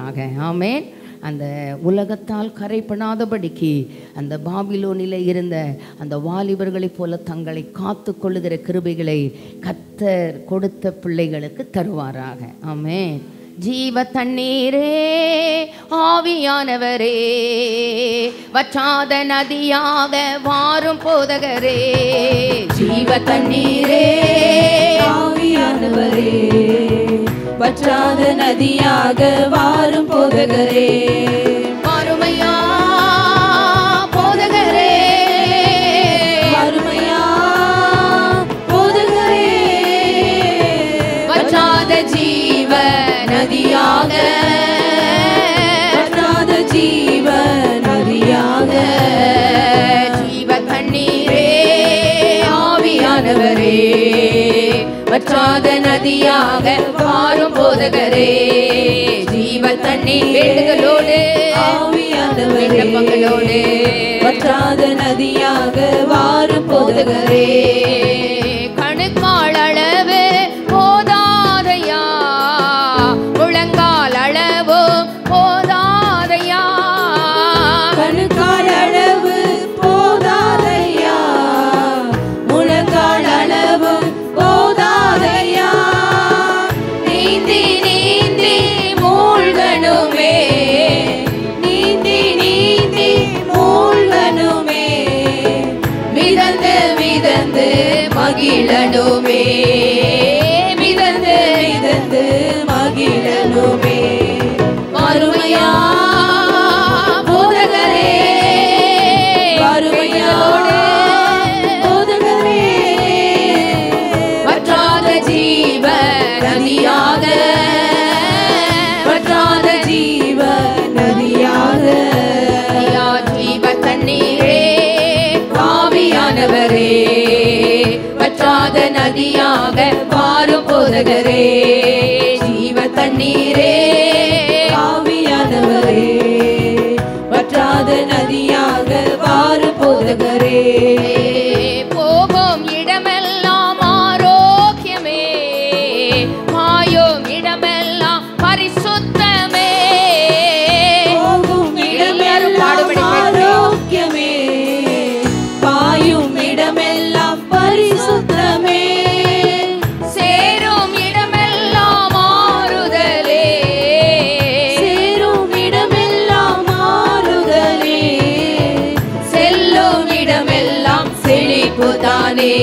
ஆமென். அந்த உலகத்தால் கரைப்படாதபடிக்கு அந்த பாபிலோனிலே இருந்த அந்த வாலிபர்களைப் போல தங்களை காத்து கொள்ளுகிற கிருபைகளை கர்த்தர் கொடுத்த பிள்ளைகளுக்கு தருவாராக. ஆமென். ஜீவ தண்ணீரே, ஆவியானவரே, வற்றாத நதியாக வாரும் போதகரே. ஜீவ தண்ணீரே, ஆவியானவரே, வற்றாத நதியாக வாரும் போதகரே. அருமையா போதகரே, அருமையா போதகரே, வற்றாத ஜீவ நதியாக, வற்றாத ஜீவ நதியாக. ஜீவ தண்ணீரே, ஆவியானவரே, வற்றாத நதியாக வாரும் போதகரே. ஜீவ தண்ணீர் வேண்டுதலோடு, ஆவியானவரே, விண்ணப்பங்களோடு, வற்றாத நதியாக வாரும் போதகரே. கணுக்கால் அளவு போதாதையா, முழங்கால் அளவு போதாதையா, கணுக்கால் அளவு போதாதையா, முழங்கால் அளவு போதாதையா. நீந்தி நீந்தி மூழ்கணுமே, நீந்தி நீந்தி மூழ்கணுமே, மிதந்து மிதந்து மகிழணுமே, மிதந்து மிதந்து மகிழணுமே. அருமையா போதகரே, அருமையா போதகரே, வற்றாத ஜீவ நதியாக, வற்றாத ஜீவ நதியாக. ஐயா ஜீவ தண்ணீரே, ஆவியானவரே, வற்றாத நதியாக வாரும் போதகரே. ஜீவ தண்ணீரே, ஆவியானவரே, வற்றாத நதியாக வாரும் போதகரே. போகும் இடமெல்லாம் ஆரோக்கியமே, பாயும் இடமெல்லாம் பரிசுத்தமே. போகும் இடமெல்லாம் ஆரோக்கியமே, பாயும் இடமெல்லாம் பரிசுத்தமே. சேரும் இடமெல்லாம் ஆறுதலே, சேரும் இடமெல்லாம் ஆறுதலே, செல்லும் இடமெல்லாம் செழிப்புதானே,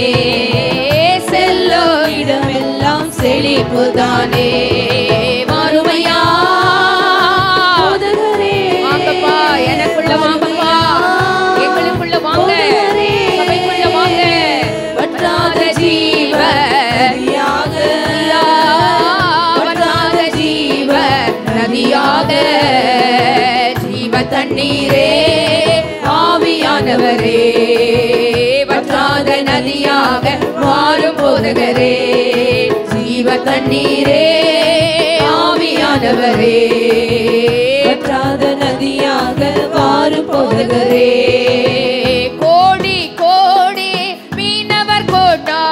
செல்லும் இடமெல்லாம் செழிப்புதானே. மறுமையா போதகரே, வாங்கப்பா, எனக்குள்ள வாங்கப்பா, எங்களுக்குள்ள வாங்க, போதகரே, சபைக்குள்ள வாங்க, தண்ணீரே ஆவியானவரே, வற்றாத நதியாக மாறும் போதகரே. ஜீவ தண்ணீரே ஆவியானவரே, வற்றாத நதியாக மாறும் போதகரே. கோடி கோடி மீனவர் கோட்டா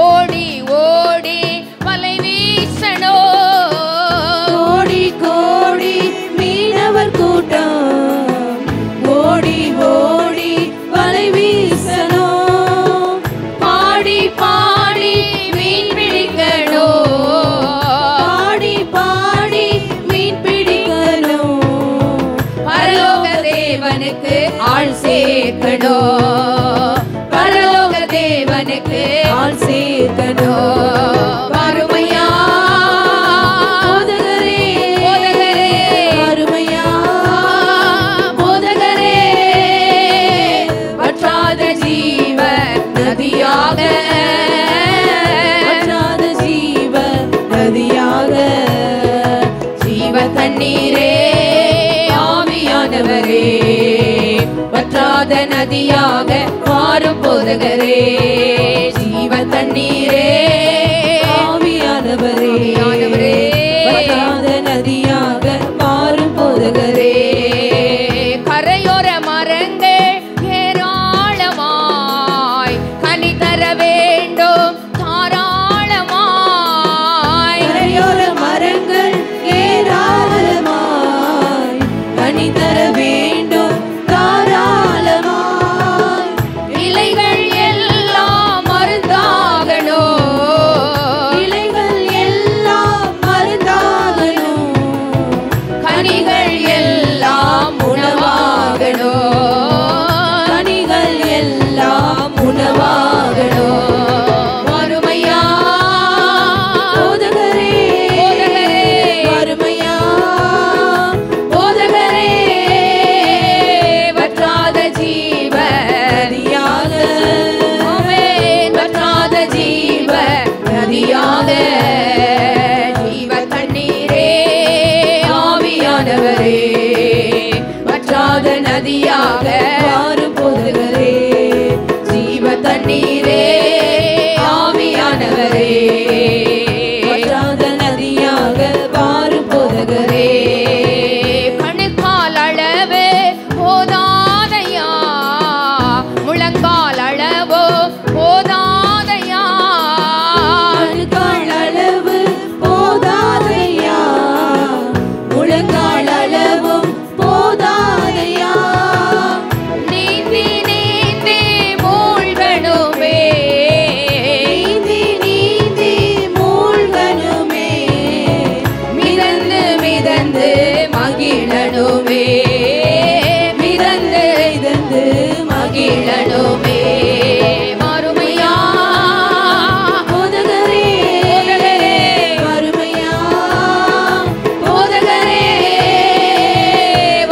ஓடி ஓடி வலை வீசனோ. கோடி கோடி மீனவர் கூட்டம் ஓடி ஓடி வலை வீசணும். பாடி பாடி மீன் பிடிக்கணும், பாடி பாடி மீன் பிடிக்கணும். பரலோக தேவனுக்கு ஆள் சேர்க்கணும், பரலோக தேவனுக்கு ஆள் சேர்க்கணும். வறுமையா போதகரே, போதகரே, வறுமையா போதகரே, வற்றாத ஜீவ நதியாக, வற்றாத ஜீவ நதியாக. ஜீவ தண்ணீரே ஆவியானவரே, வற்றாத நதியாக மாறும் போதகரே. ஜீவ தண்ணீரே ஆவியானவரே, வற்றாத நதியாக மாறும் போதகரே. கரையோர மரங்கள் ஏராளமாய் கனி தர வேண்டும் தாராளமாய். கரையோர மரங்கள் ஏராளமாய் கனி தர வேண்டும் தாராளமாய். இலைகள் எல்லாம் மருந்தாகணும், இலைகள் எல்லாம் மருந்தாகணும், கனிகள் எல்லாம் உணவாகணும், கனிகள் எல்லாம் உணவாகணும். வறுமையா போதகரே, போதகரே, வறுமையா போதகரே, வற்றாத ஜீவ நதியாக, ஆமென், வற்றாத ஜீவ நதியாக. ஜீவ தண்ணீரே ஆவியானவரே, வற்றாத நதியாக மாறும் போதகரே. ஜீவ தண்ணீரே ஆவியானவரே, வற்றாத நதியாக மாறும் போதகரே. கணுக்கால் அளவு போதாதையா, முழங்கால் அளவோ போதாதையா. கணுக்கால் அளவு போதாதையா, முழங்கால் அளவும் போதாதையா. நீந்தி நீந்தி மூழ்கணுமே, நீந்தி நீந்தி மூழ்கணுமே, மிதந்து மிதந்து மகிழணுமே, மிதந்து மிதந்து மகிழணுமே. மறுமையா போதகரே, போதகரே, வறுமையா போதகரே,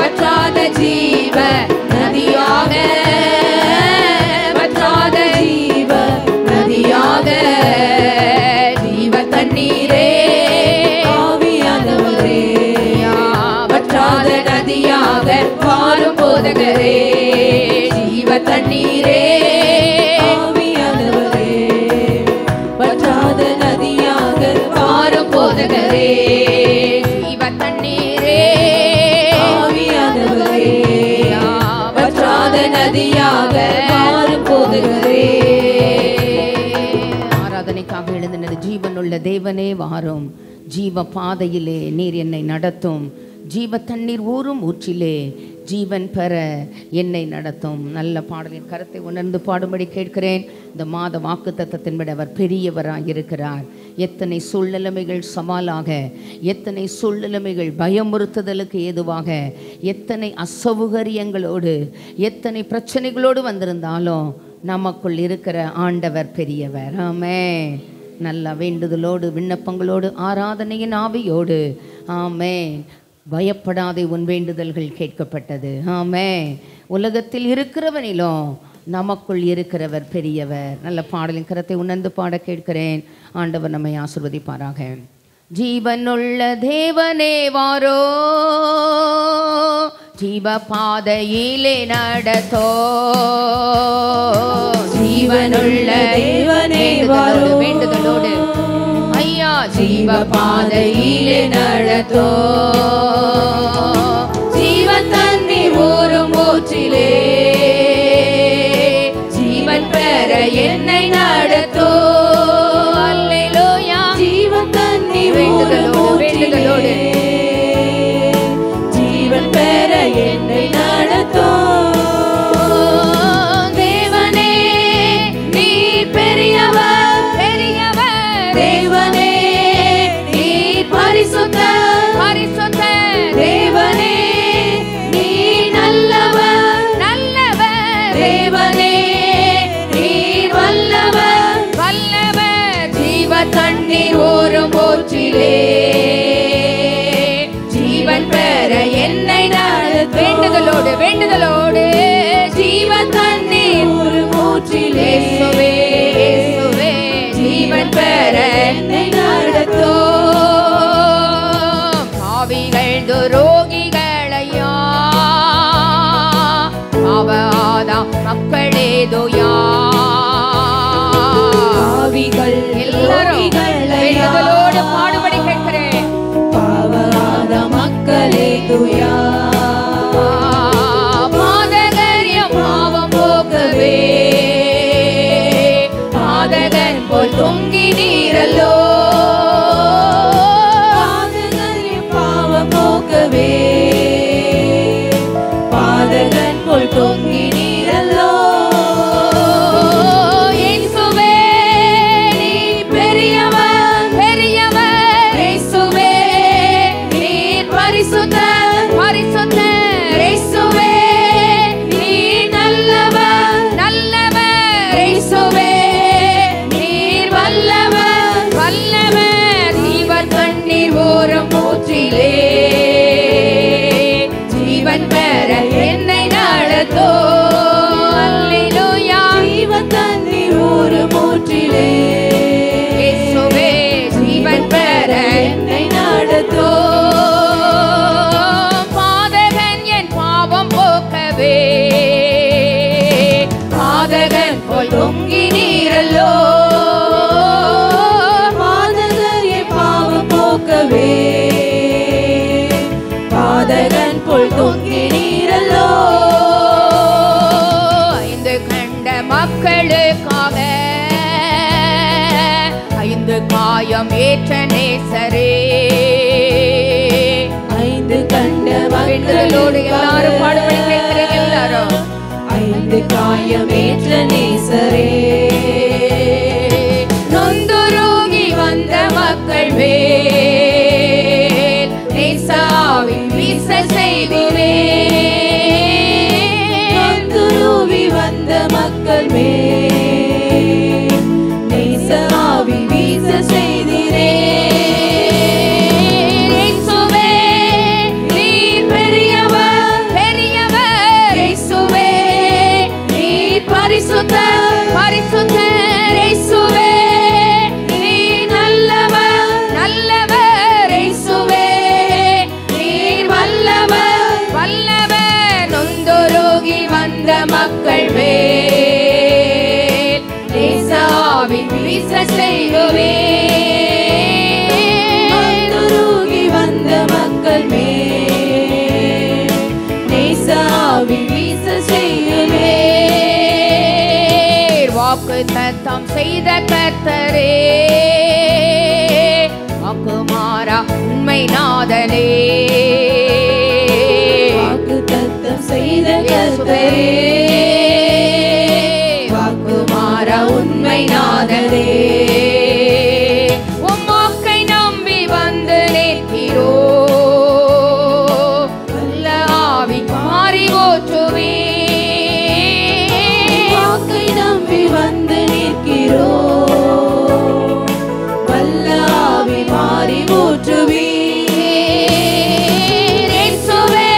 வற்றாத ஜீவ நதியாக, வற்றாத ஜீவ நதியாக. ஜீவ தண்ணீரே ஆவியானவரே, வற்றாத நதியாக மாறும் போதகரே. ஜீவ தண்ணீரே ஆவியானவரே, வற்றாத நதியாக மாறும் போதகரே. ஜீவ தண்ணீரே ஆவியானவரே, வற்றாத நதியாக மாறும் போதகரே. ஆராதனைக்காக எழுந்தினது ஜீவனுள்ள தேவனே வாரும், ஜீவ பாதையிலே நீர் என்னை நடத்தும், ஜீவ தண்ணீர் ஊறும் ஊற்றிலே ஜீவன் பெற என்னை நடத்தும். நல்ல பாடலின் கருத்தை உணர்ந்து பாடும்படி கேட்கிறேன். இந்த மாத வாக்கு தத்தத்தின்படி அவர் பெரியவராக இருக்கிறார். எத்தனை சூழ்நிலைமைகள் சவாலாக, எத்தனை சூழ்நிலைமைகள் பயமுறுத்துதலுக்கு ஏதுவாக, எத்தனை அசௌகரியங்களோடு, எத்தனை பிரச்சனைகளோடு வந்திருந்தாலும் நமக்குள் இருக்கிற ஆண்டவர் பெரியவர். ஆமென். நல்ல வேண்டுதலோடு, விண்ணப்பங்களோடு, ஆராதனையின் ஆவியோடு, ஆமென், பயப்படாதே உன் வேண்டுதல்கள் கேட்கப்பட்டது. ஆமென். உலகத்தில் இருக்கிறவனிலும் நமக்குள் இருக்கிறவர் பெரியவர். நல்ல பாடலின் கரத்தை உணர்ந்து பாட கேட்கிறேன். ஆண்டவர் நம்மை ஆசீர்வதிப்பாராக. ஜீவனுள்ள தேவனே வாரோ, ஜீவ பாதையிலே நடத்தோ ஜீவனுள்ள தேவனே வாரும். வேண்டுதலோடு ஐயா ஜீவ பாதையிலே நடத்தோ ஜீவன் தண்ணீர் ஊரும் ஊற்றிலே ஜீவன் பெற என்னை நடத்தோ. அல்லேலூயா. ஜீவன் தண்ணீர் ஊரும் வேண்டுதலோடு ஊற்றிலே ஜீவன் பெற என்னை நடத்தோ. தேவனே நீ பெரியவர் பெரியவர் தேவனே நீ பரிசுத்தர் பரிசுத்தர் தேவனே நீ நல்லவர் நல்லவர் தேவனே நீ வல்லவர் வல்லவர் ஜீவ தண்ணீர் ஊரும் ஊற்றிலே ஜீவன் பெற என்னை நடத்தோ. வேண்டுதலோடு வேண்டுதலோடு ஜீவ தண்ணீர் ஊரும் ஊற்றிலே இயேசுவே இயேசுவே ஜீவன் பெற என்னை நடத்தோ. பாவிகள் துரோகிகளையா பாவாதா மக்களேதுயா பாவிகள் எல்லாரும் துரோகிகளையா வேண்டுதலோடு பாடுபடி கேட்கிறேன். பாவராத மக்களே துயா பாதகரியம் பாவம் போக்கவே பாதகன் போல் தொங்கி நீரல்லோ பாதகன் பாவம் போக்கவே பாதகன் போல் தொங்கி நீரல்லோ. இயேசுவே நீ பெரியவர் பெரியவர் இயேசுவே நீ பரிசுத்தர் பரிசுத்தர் இயேசுவே நீ நல்லவர் நல்லவர் இயேசுவே நீர் வல்லவர் வல்லவர் ஜீவ தண்ணீர் ஊரும் ஊற்றிலே ஜீவன் பெற என்னை நடத்தோ. அல்லேலூயா. ஜீவ தண்ணீர் ஊரும் ஊற்றிலே இயேசுவே ஜீவன் பெற என்னை நடத்தோ. பாதகன் என் பாவம் போக்கவே பாதகன் போல் தொங்கி நீரல்லோ பாதகர் என் பாவம் போக்கவே பாதகன் போல் தொங்கி நீரல்லோ. ஐந்து கண்ட மக்களுக்காக ஐந்து காயம் ஏற்ற நேசரே ஐந்து கண்ட வேண்டுதலோடு எல்லாரும் பாடுபடி கேட்கிறேன். எல்லாரும் ஐந்து காயமேற்ற நேசரே நொந்துருகி வந்த மக்கள் மேல் நேசாவின் வீச செய்திரே. நொந்துருகி வந்த மக்கள் மேல் நேசாவி வீச செய்திரே. இயேசுவே நீர் பெரியவர் பெரியவர் இயேசுவே நீர் பரிசுத்தர் பரிசுத்தர் இயேசுவே நீ நல்லவர் நல்லவர் இயேசுவே நீர் வல்லவர் வல்லவர் நொந்துருகி வந்த மக்கள் மேல் நேசாவின் வீச செய்குவே. நொந்துருகி வந்த மக்கள் மேல் நேசாவின் வீச செய்குவே. வாக்கு தத்தம் செய்த கர்த்தரே வாக்கு மாறா உண்மை நாதனே வாக்கு தத்தம் செய்த கர்த்தரே வாக்கு மாறா உண்மை நாதரே. உம்மாக்கை நம்பி வந்து நிற்கிறோ வல்ல ஆவி மாறி ஓற்றுவே வாக்கை நம்பி வந்து நிற்கிறோ வல்ல ஆவி மாறி ஊற்றுவே. இயேசுவே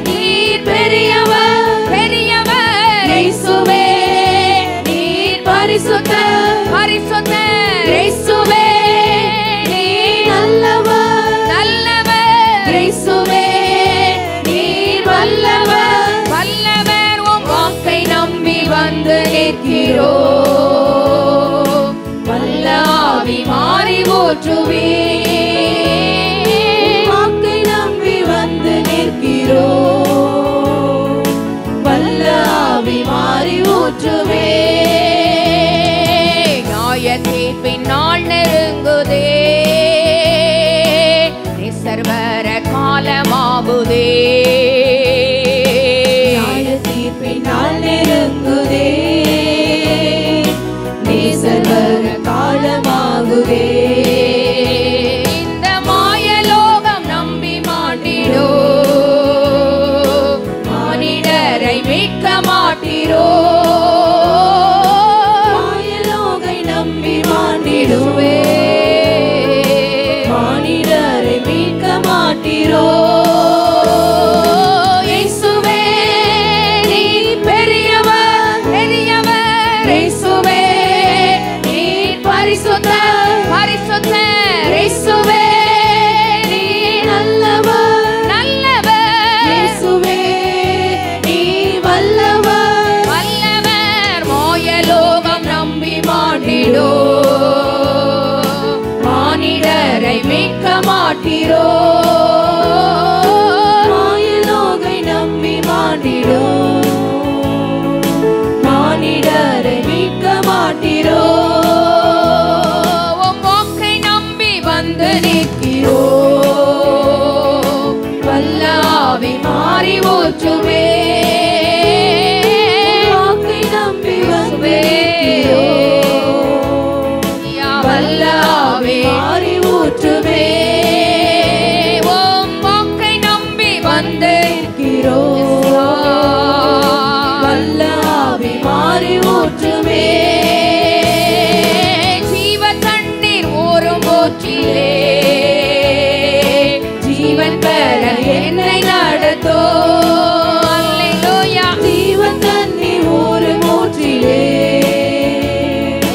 நீர் பெரியவர் பெரியவர் இயேசுவே நீர் பரிசுத்தர் பரிசுத்தர் இயேசுவே நீ நல்லவர் நல்லவர் இயேசுவே நீர் இயேசுவே வாக்கை நம்பி வந்து நிற்கிறோம் வல்ல ஆவி மாறி ஊற்றுவே நியாய தீர்ப்பின் நாள் நெருங்குதே நிசர்வர காலமாகுதே நியாய தீர்ப்பின் நாள் நெருங்குதே நேசர்வர காலமாகுதே இந்த மாயலோகம் நம்பி மாண்டிடோ மானிடரை மீட்க மாட்டீரோ மாயலோகை நம்பி மாண்டிடுவே மானிடரை மீட்க மாட்டீரோ இயேசுவே நீ பெரியவர் பெரியவர் இயேசுவே நீ பரிசுத்தர் பரிசுத்தர் இயேசுவே நீ நல்லவர் நல்லவர் இயேசுவே நீ வல்லவர் வல்லவர் மாயலோகம் நம்பி மாண்டிடோ மானிடரை மீட்க மாட்டீரோ மாயலோகை நம்பி மாண்டிடோ மானிடரை மீட்க மாட்டீரோ உம் வாக்கை நம்பி வந்து நிற்கிறோ வல்ல ஆவி மாறி ஊற்றுவே வாக்கை நம்பி வந்து நிற்கிறோம். வல்ல ஆவி மாறி ஊற்றுவே உம் வாக்கை நம்பி வந்து வல்ல ஆவி மாறி ஊற்றுவே ஜீவ தண்ணீர் ஊறும் ஊற்றிலே ஜீவன் பெற என்னை நடத்தோ அல்லேலூயா ஜீவன் தண்ணி ஊறு மூற்றிலே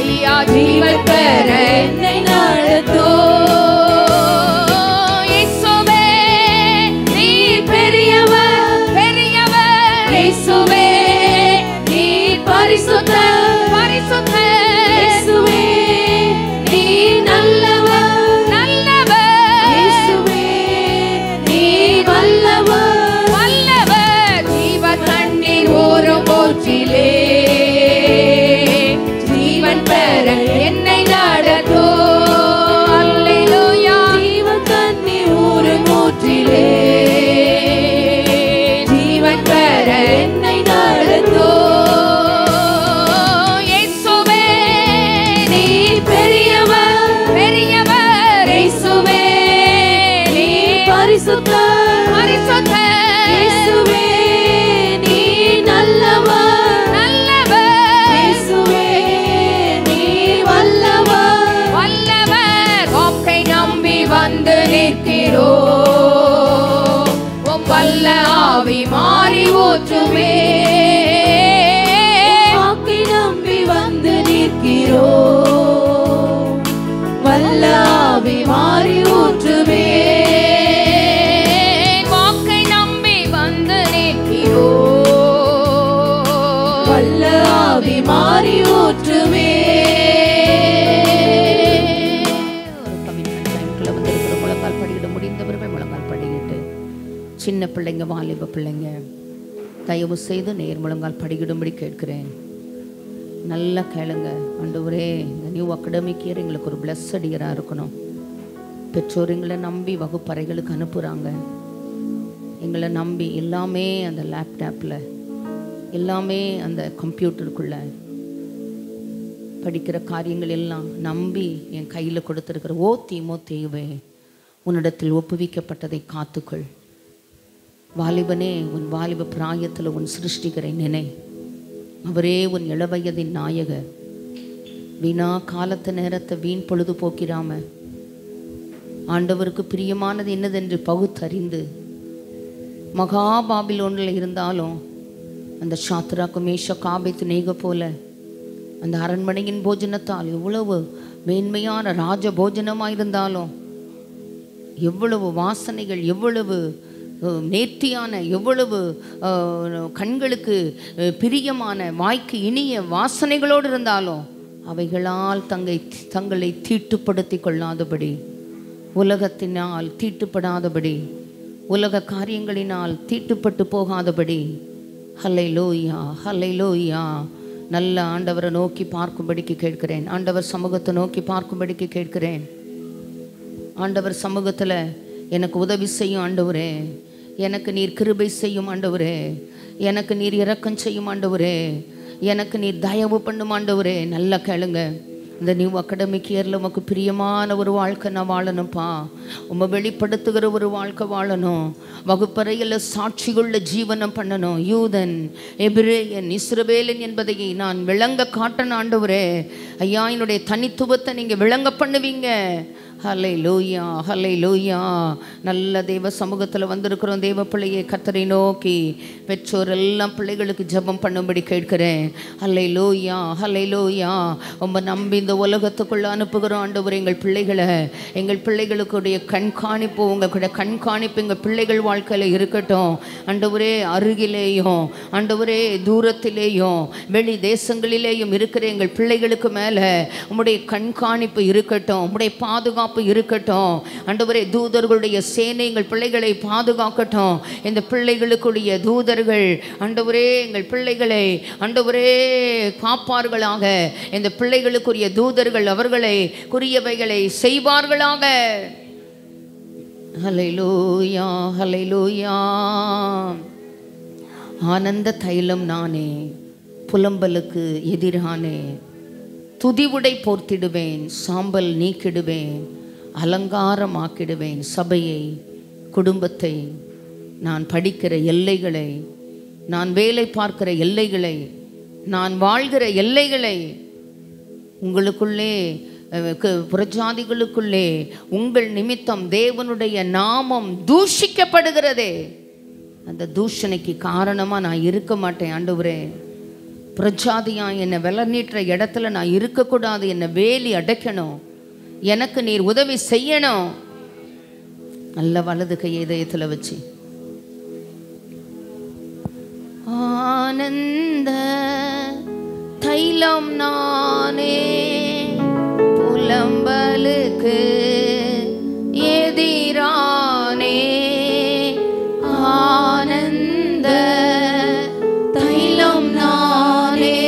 ஐயா ஜீவன் பெற என்னை நடத்தோ இயேசுவே நீர் பெரியவர் பெரியவர் இயேசுவே நீர் பரிசுத்தர் பரிசுத்தர் இயேசுவே நீ நல்லவர் நல்லவர் இயேசுவே நீ வல்லவர் வல்லவர் ஜீவ தண்ணீர் ஊறும் ஊற்றிலே ஜீவன் பெற என்னை நடத்தோ அல்லேலூயா ஜீவன் தண்ணி ஊறு மூற்றிலே ஜீவன் பெற என்னை நடத்தோ இயேசுவே நீ பெரியவர் பெரியவர் இயேசுவே நீ பரிசுத்தர் பரிசுத்தர் இயேசுவே நீ நல்லவர் நல்லவர் இயேசுவே நீ வல்லவர் வல்லவர் வாக்கை நம்பி வந்து நிற்கிறோ உம் வல்ல ஆவி மாறி ஊற்றுமே வாக்கை நம்பி வந்து நிற்கிறோம் வல்ல ஆவி மாறி ஊற்றுவே வாக்கை நம்பி வந்து நிற்கிறோ வல்ல ஆவி மாறி ஊற்றுவே ஒரு கமிட்மெண்ட் டைம்குள்ளே வந்து இருக்கிற முழங்கால் படிக்கிட முடிந்தவர்கள் முழங்கால் படிக்கிட்டு சின்ன பிள்ளைங்க வாலிப பிள்ளைங்க தயவு செய்து நேர் முழங்கால் படிக்கிடும்படி கேட்கிறேன். நல்லா கேளுங்க. ஆண்டவரே, இந்த நியூ அகாடமிக் இயர் எங்களுக்கு ஒரு பிளஸ்ஸட் இயராக இருக்கணும். பெற்றோர் எங்களை நம்பி வகுப்பறைகளுக்கு அனுப்புகிறாங்க. எங்களை நம்பி எல்லாமே அந்த லேப்டாப்பில், எல்லாமே அந்த கம்ப்யூட்டருக்குள்ளே படிக்கிற காரியங்கள் எல்லாம் நம்பி என் கையில் கொடுத்துருக்கிற தீமோத்தேயுவே, உன்னிடத்தில் ஒப்புவிக்கப்பட்டதை காத்துக்கொள். வாலிபனே, உன் வாலிப பிராயத்தில் உன் சிருஷ்டிகரை நினை. அவரே உன் இளவயதின் நாயகர். வீணா காலத்து நேரத்தை வீண் பொழுது போக்கிராம ஆண்டவருக்கு பிரியமானது என்னதென்று பகுத்தறிந்து, மகா பாபிலோனில் இருந்தாலும் அந்த சாத்ராக்கு மேஷக் ஆபேத்நேகோ போல அந்த அரண்மனையின் போஜனத்தால் எவ்வளவு மேன்மையான ராஜ போஜனமாக இருந்தாலும், எவ்வளவு வாசனைகள், எவ்வளவு நேர்த்தியான, எவ்வளவு கண்களுக்கு பிரியமான, வாய்க்கு இனிய வாசனைகளோடு இருந்தாலும் அவைகளால் தங்களை தீட்டுப்படுத்தி கொள்ளாதபடி உலகத்தினால் தீட்டுப்படாதபடி, உலக காரியங்களினால் தீட்டுப்பட்டு போகாதபடி. ஹல்லேலூயா, ஹல்லேலூயா. நல்ல ஆண்டவரை நோக்கி பார்க்கும்படிக்கு கேட்கிறேன். ஆண்டவர் சமூகத்தை நோக்கி பார்க்கும்படிக்கு கேட்கிறேன். ஆண்டவர் சமூகத்தில் எனக்கு உதவி செய்யும் ஆண்டவரே, எனக்கு நீர் கிருபை செய்யும் ஆண்டவரே, எனக்கு நீர் இரக்கம் செய்யும் ஆண்டவரே, எனக்கு நீர் தயவு பண்ணும் ஆண்டவரே. நல்லா கேளுங்க. இந்த நியூ அகாடமிக் இயரில் உமக்கு பிரியமான ஒரு வாழ்க்கை நான் வாழணும்ப்பா. உம்மை வெளிப்படுத்துகிற ஒரு வாழ்க்கை வாழணும். வகுப்பறையில் சாட்சிகுள்ள ஜீவனம் பண்ணணும். யூதன், எபிரேயன், இஸ்ரவேலன் என்பதை நான் விளங்க காட்டணும் ஆண்டவரே. ஐயா, என்னுடைய தனித்துவத்தை நீங்கள் விளங்க பண்ணுவீங்க. ஹல்லேலூயா, ஹல்லேலூயா. நல்ல தேவ சமூகத்தில் வந்திருக்கிறோம். தேவ பிள்ளையை கர்த்தரை நோக்கி பெற்றோர் எல்லாம் பிள்ளைகளுக்கு ஜெபம் பண்ணும்படி கேட்கிறேன். ஹல்லேலூயா, ஹல்லேலூயா. ரொம்ப நம்பி இந்த உலகத்துக்குள்ளே அனுப்புகிறோம் ஆண்டவரே. எங்கள் பிள்ளைகளை, எங்கள் பிள்ளைகளுக்குடைய கண்காணிப்பு, உங்களுடைய கண்காணிப்பு எங்கள் பிள்ளைகள் வாழ்க்கையில் இருக்கட்டும் ஆண்டவரே. அருகிலேயும் ஆண்டவரே, தூரத்திலேயும் வெளி தேசங்களிலேயும் இருக்கிற எங்கள் பிள்ளைகளுக்கு மேலே உம்முடைய கண்காணிப்பு இருக்கட்டும், உம்முடைய பாதுகாப்பு இருக்கட்டும் ஆண்டவரே. தூதர்களுடைய சேனை எங்கள் பிள்ளைகளை பாதுகாக்கட்டும். இந்த பிள்ளைகளுக்குடைய தூதர்கள் ஆண்டவரே எங்கள் பிள்ளைகளை ஆண்டவரே காப்பார்களாக. இந்த பிள்ளைகளுக்குரிய தூதர்கள் அவர்களை குறியவைகளை செய்வார்களாக. ஹல்லேலூயா, ஹல்லேலூயா. ஆனந்த தைலம் நானே, புலம்பலுக்கு எதிரானே. துதிவுடை போர்த்திடுவேன், சாம்பல் நீக்கிடுவேன், அலங்காரமாக்கிடுவேன். சபையை, குடும்பத்தை, நான் படிக்கிற எல்லைகளை, நான் வேலை பார்க்கிற எல்லைகளை, நான் வாழ்கிற எல்லைகளை, உங்களுக்குள்ளே புறஜாதிகளுக்குள்ளே உங்கள் நிமித்தம் தேவனுடைய நாமம் தூஷிக்கப்படுகிறதே. அந்த தூஷணைக்கு காரணமாக நான் இருக்க மாட்டேன் ஆண்டவரே. புறஜாதியா என்னை வெளநீட்டுற இடத்துல நான் இருக்கக்கூடாது. என்னை வேலி அடைக்கணும். எனக்கு நீர் உதவி செய்யணும். நல்ல வலது கையை இதயத்தில் வச்சு ஆனந்த தைலம் நானே, புலம்பலுக்கு எதிரானே. ஆனந்த தைலம் நானே,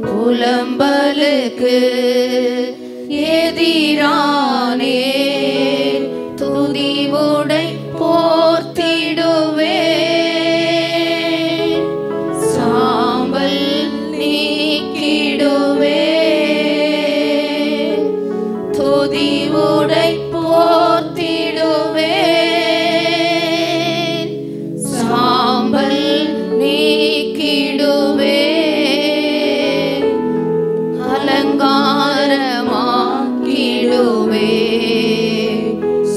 புலம்பலுக்கு எதிரானே. துதிவுடை போர்த்திடுவே, சாம்பல் நீக்கிடுவே. துதிவுடை போர்த்திடுவே, சாம்பல் நீக்கிடுவே. அலங்காரமாக்கிடுவே,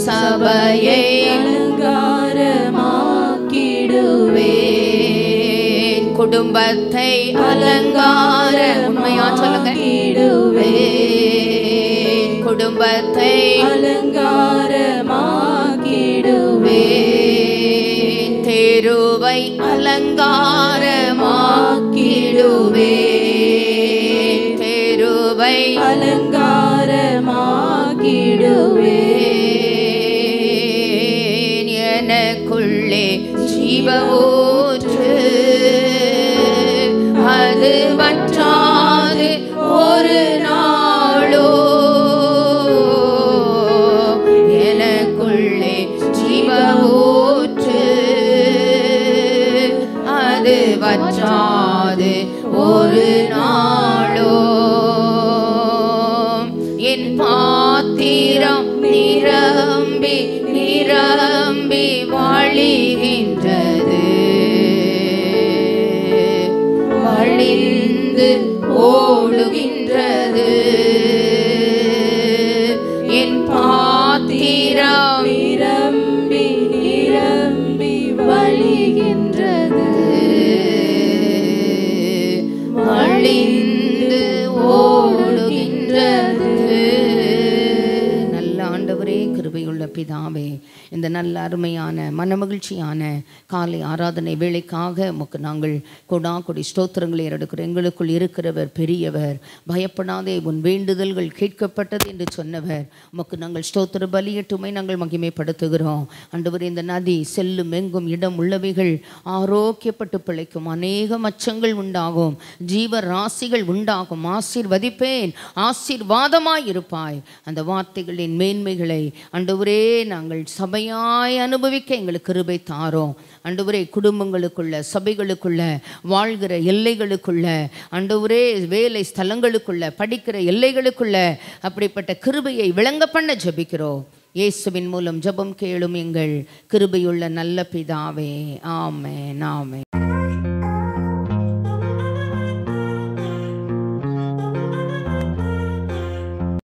சபையை அலங்காரமாக்கிடுவே. குடும்பத்தை அலங்கார, உண்மையா சொல்லுங்க, குடும்பத்தை அலங்காரமாக்கிடுவே. தெருவை அலங்காரமாக்கிடுவே, தெருவை அலங்காரமாக்கிடுவே. எனக்குள்ளே ஜீவ ஊற்று, அது வற்றாது ஒரு நாளோ. எனக்குள்ளே ஜீவ ஊற்று, அது வற்றாது ஒரு நாளோ. என் பாத்திரம் நிரம்பி நிரம்பி வழிகின்றது, வழிந்து ஓடுகின்றது. என் பாத்திரம் நிரம்பி நிரம்பி வழிகின்றது, வழிந்து ஓடுகின்றது. நல்ல ஆண்டவரே, கிருபை கிருபையுள்ள பிதாவே, இந்த நல்ல அருமையான மனமகிழ்ச்சியான காலை ஆராதனை வேளைக்காக உமக்கு நாங்கள் கொடி ஸ்தோத்திரங்களை எடுக்கிறோம். எங்களுக்குள் இருக்கிறவர் பெரியவர், பயப்படாதே உன் வேண்டுதல்கள் கேட்கப்பட்டது என்று சொன்னவர். உமக்கு நாங்கள் ஸ்தோத்திர பலியிட்டுமை நாங்கள் மகிமைப்படுத்துகிறோம். ஆண்டவரே, இந்த நதி செல்லும் எங்கும் இடம் உள்ளவைகள் ஆரோக்கியப்பட்டு பிழைக்கும், அநேக மச்சங்கள் உண்டாகும், ஜீவ ராசிகள் உண்டாகும். ஆசீர்வதிப்பேன், ஆசீர்வாதமாய் இருப்பாய். அந்த வார்த்தைகளின் மேன்மைகளை ஆண்டவரே நாங்கள் சபையாய் அனுபவிக்க எங்களுக்கு கிருபை தாரோம். ஆண்டவரே, குடும்பங்களுக்குள்ள, சபைகளுக்குள்ள, வாழ்கிற எல்லைகளுக்குள்ள, ஆண்டவரே வேலை ஸ்தலங்களுக்குள்ள, படிக்கிற எல்லைகளுக்குள்ள அப்படிப்பட்ட கிருபையை விளங்க பண்ண ஜெபிக்கிறோம். இயேசுவின் மூலம் ஜெபம் கேளும் எங்கள் கிருபையுள்ள நல்ல பிதாவே. ஆமென், ஆமென்.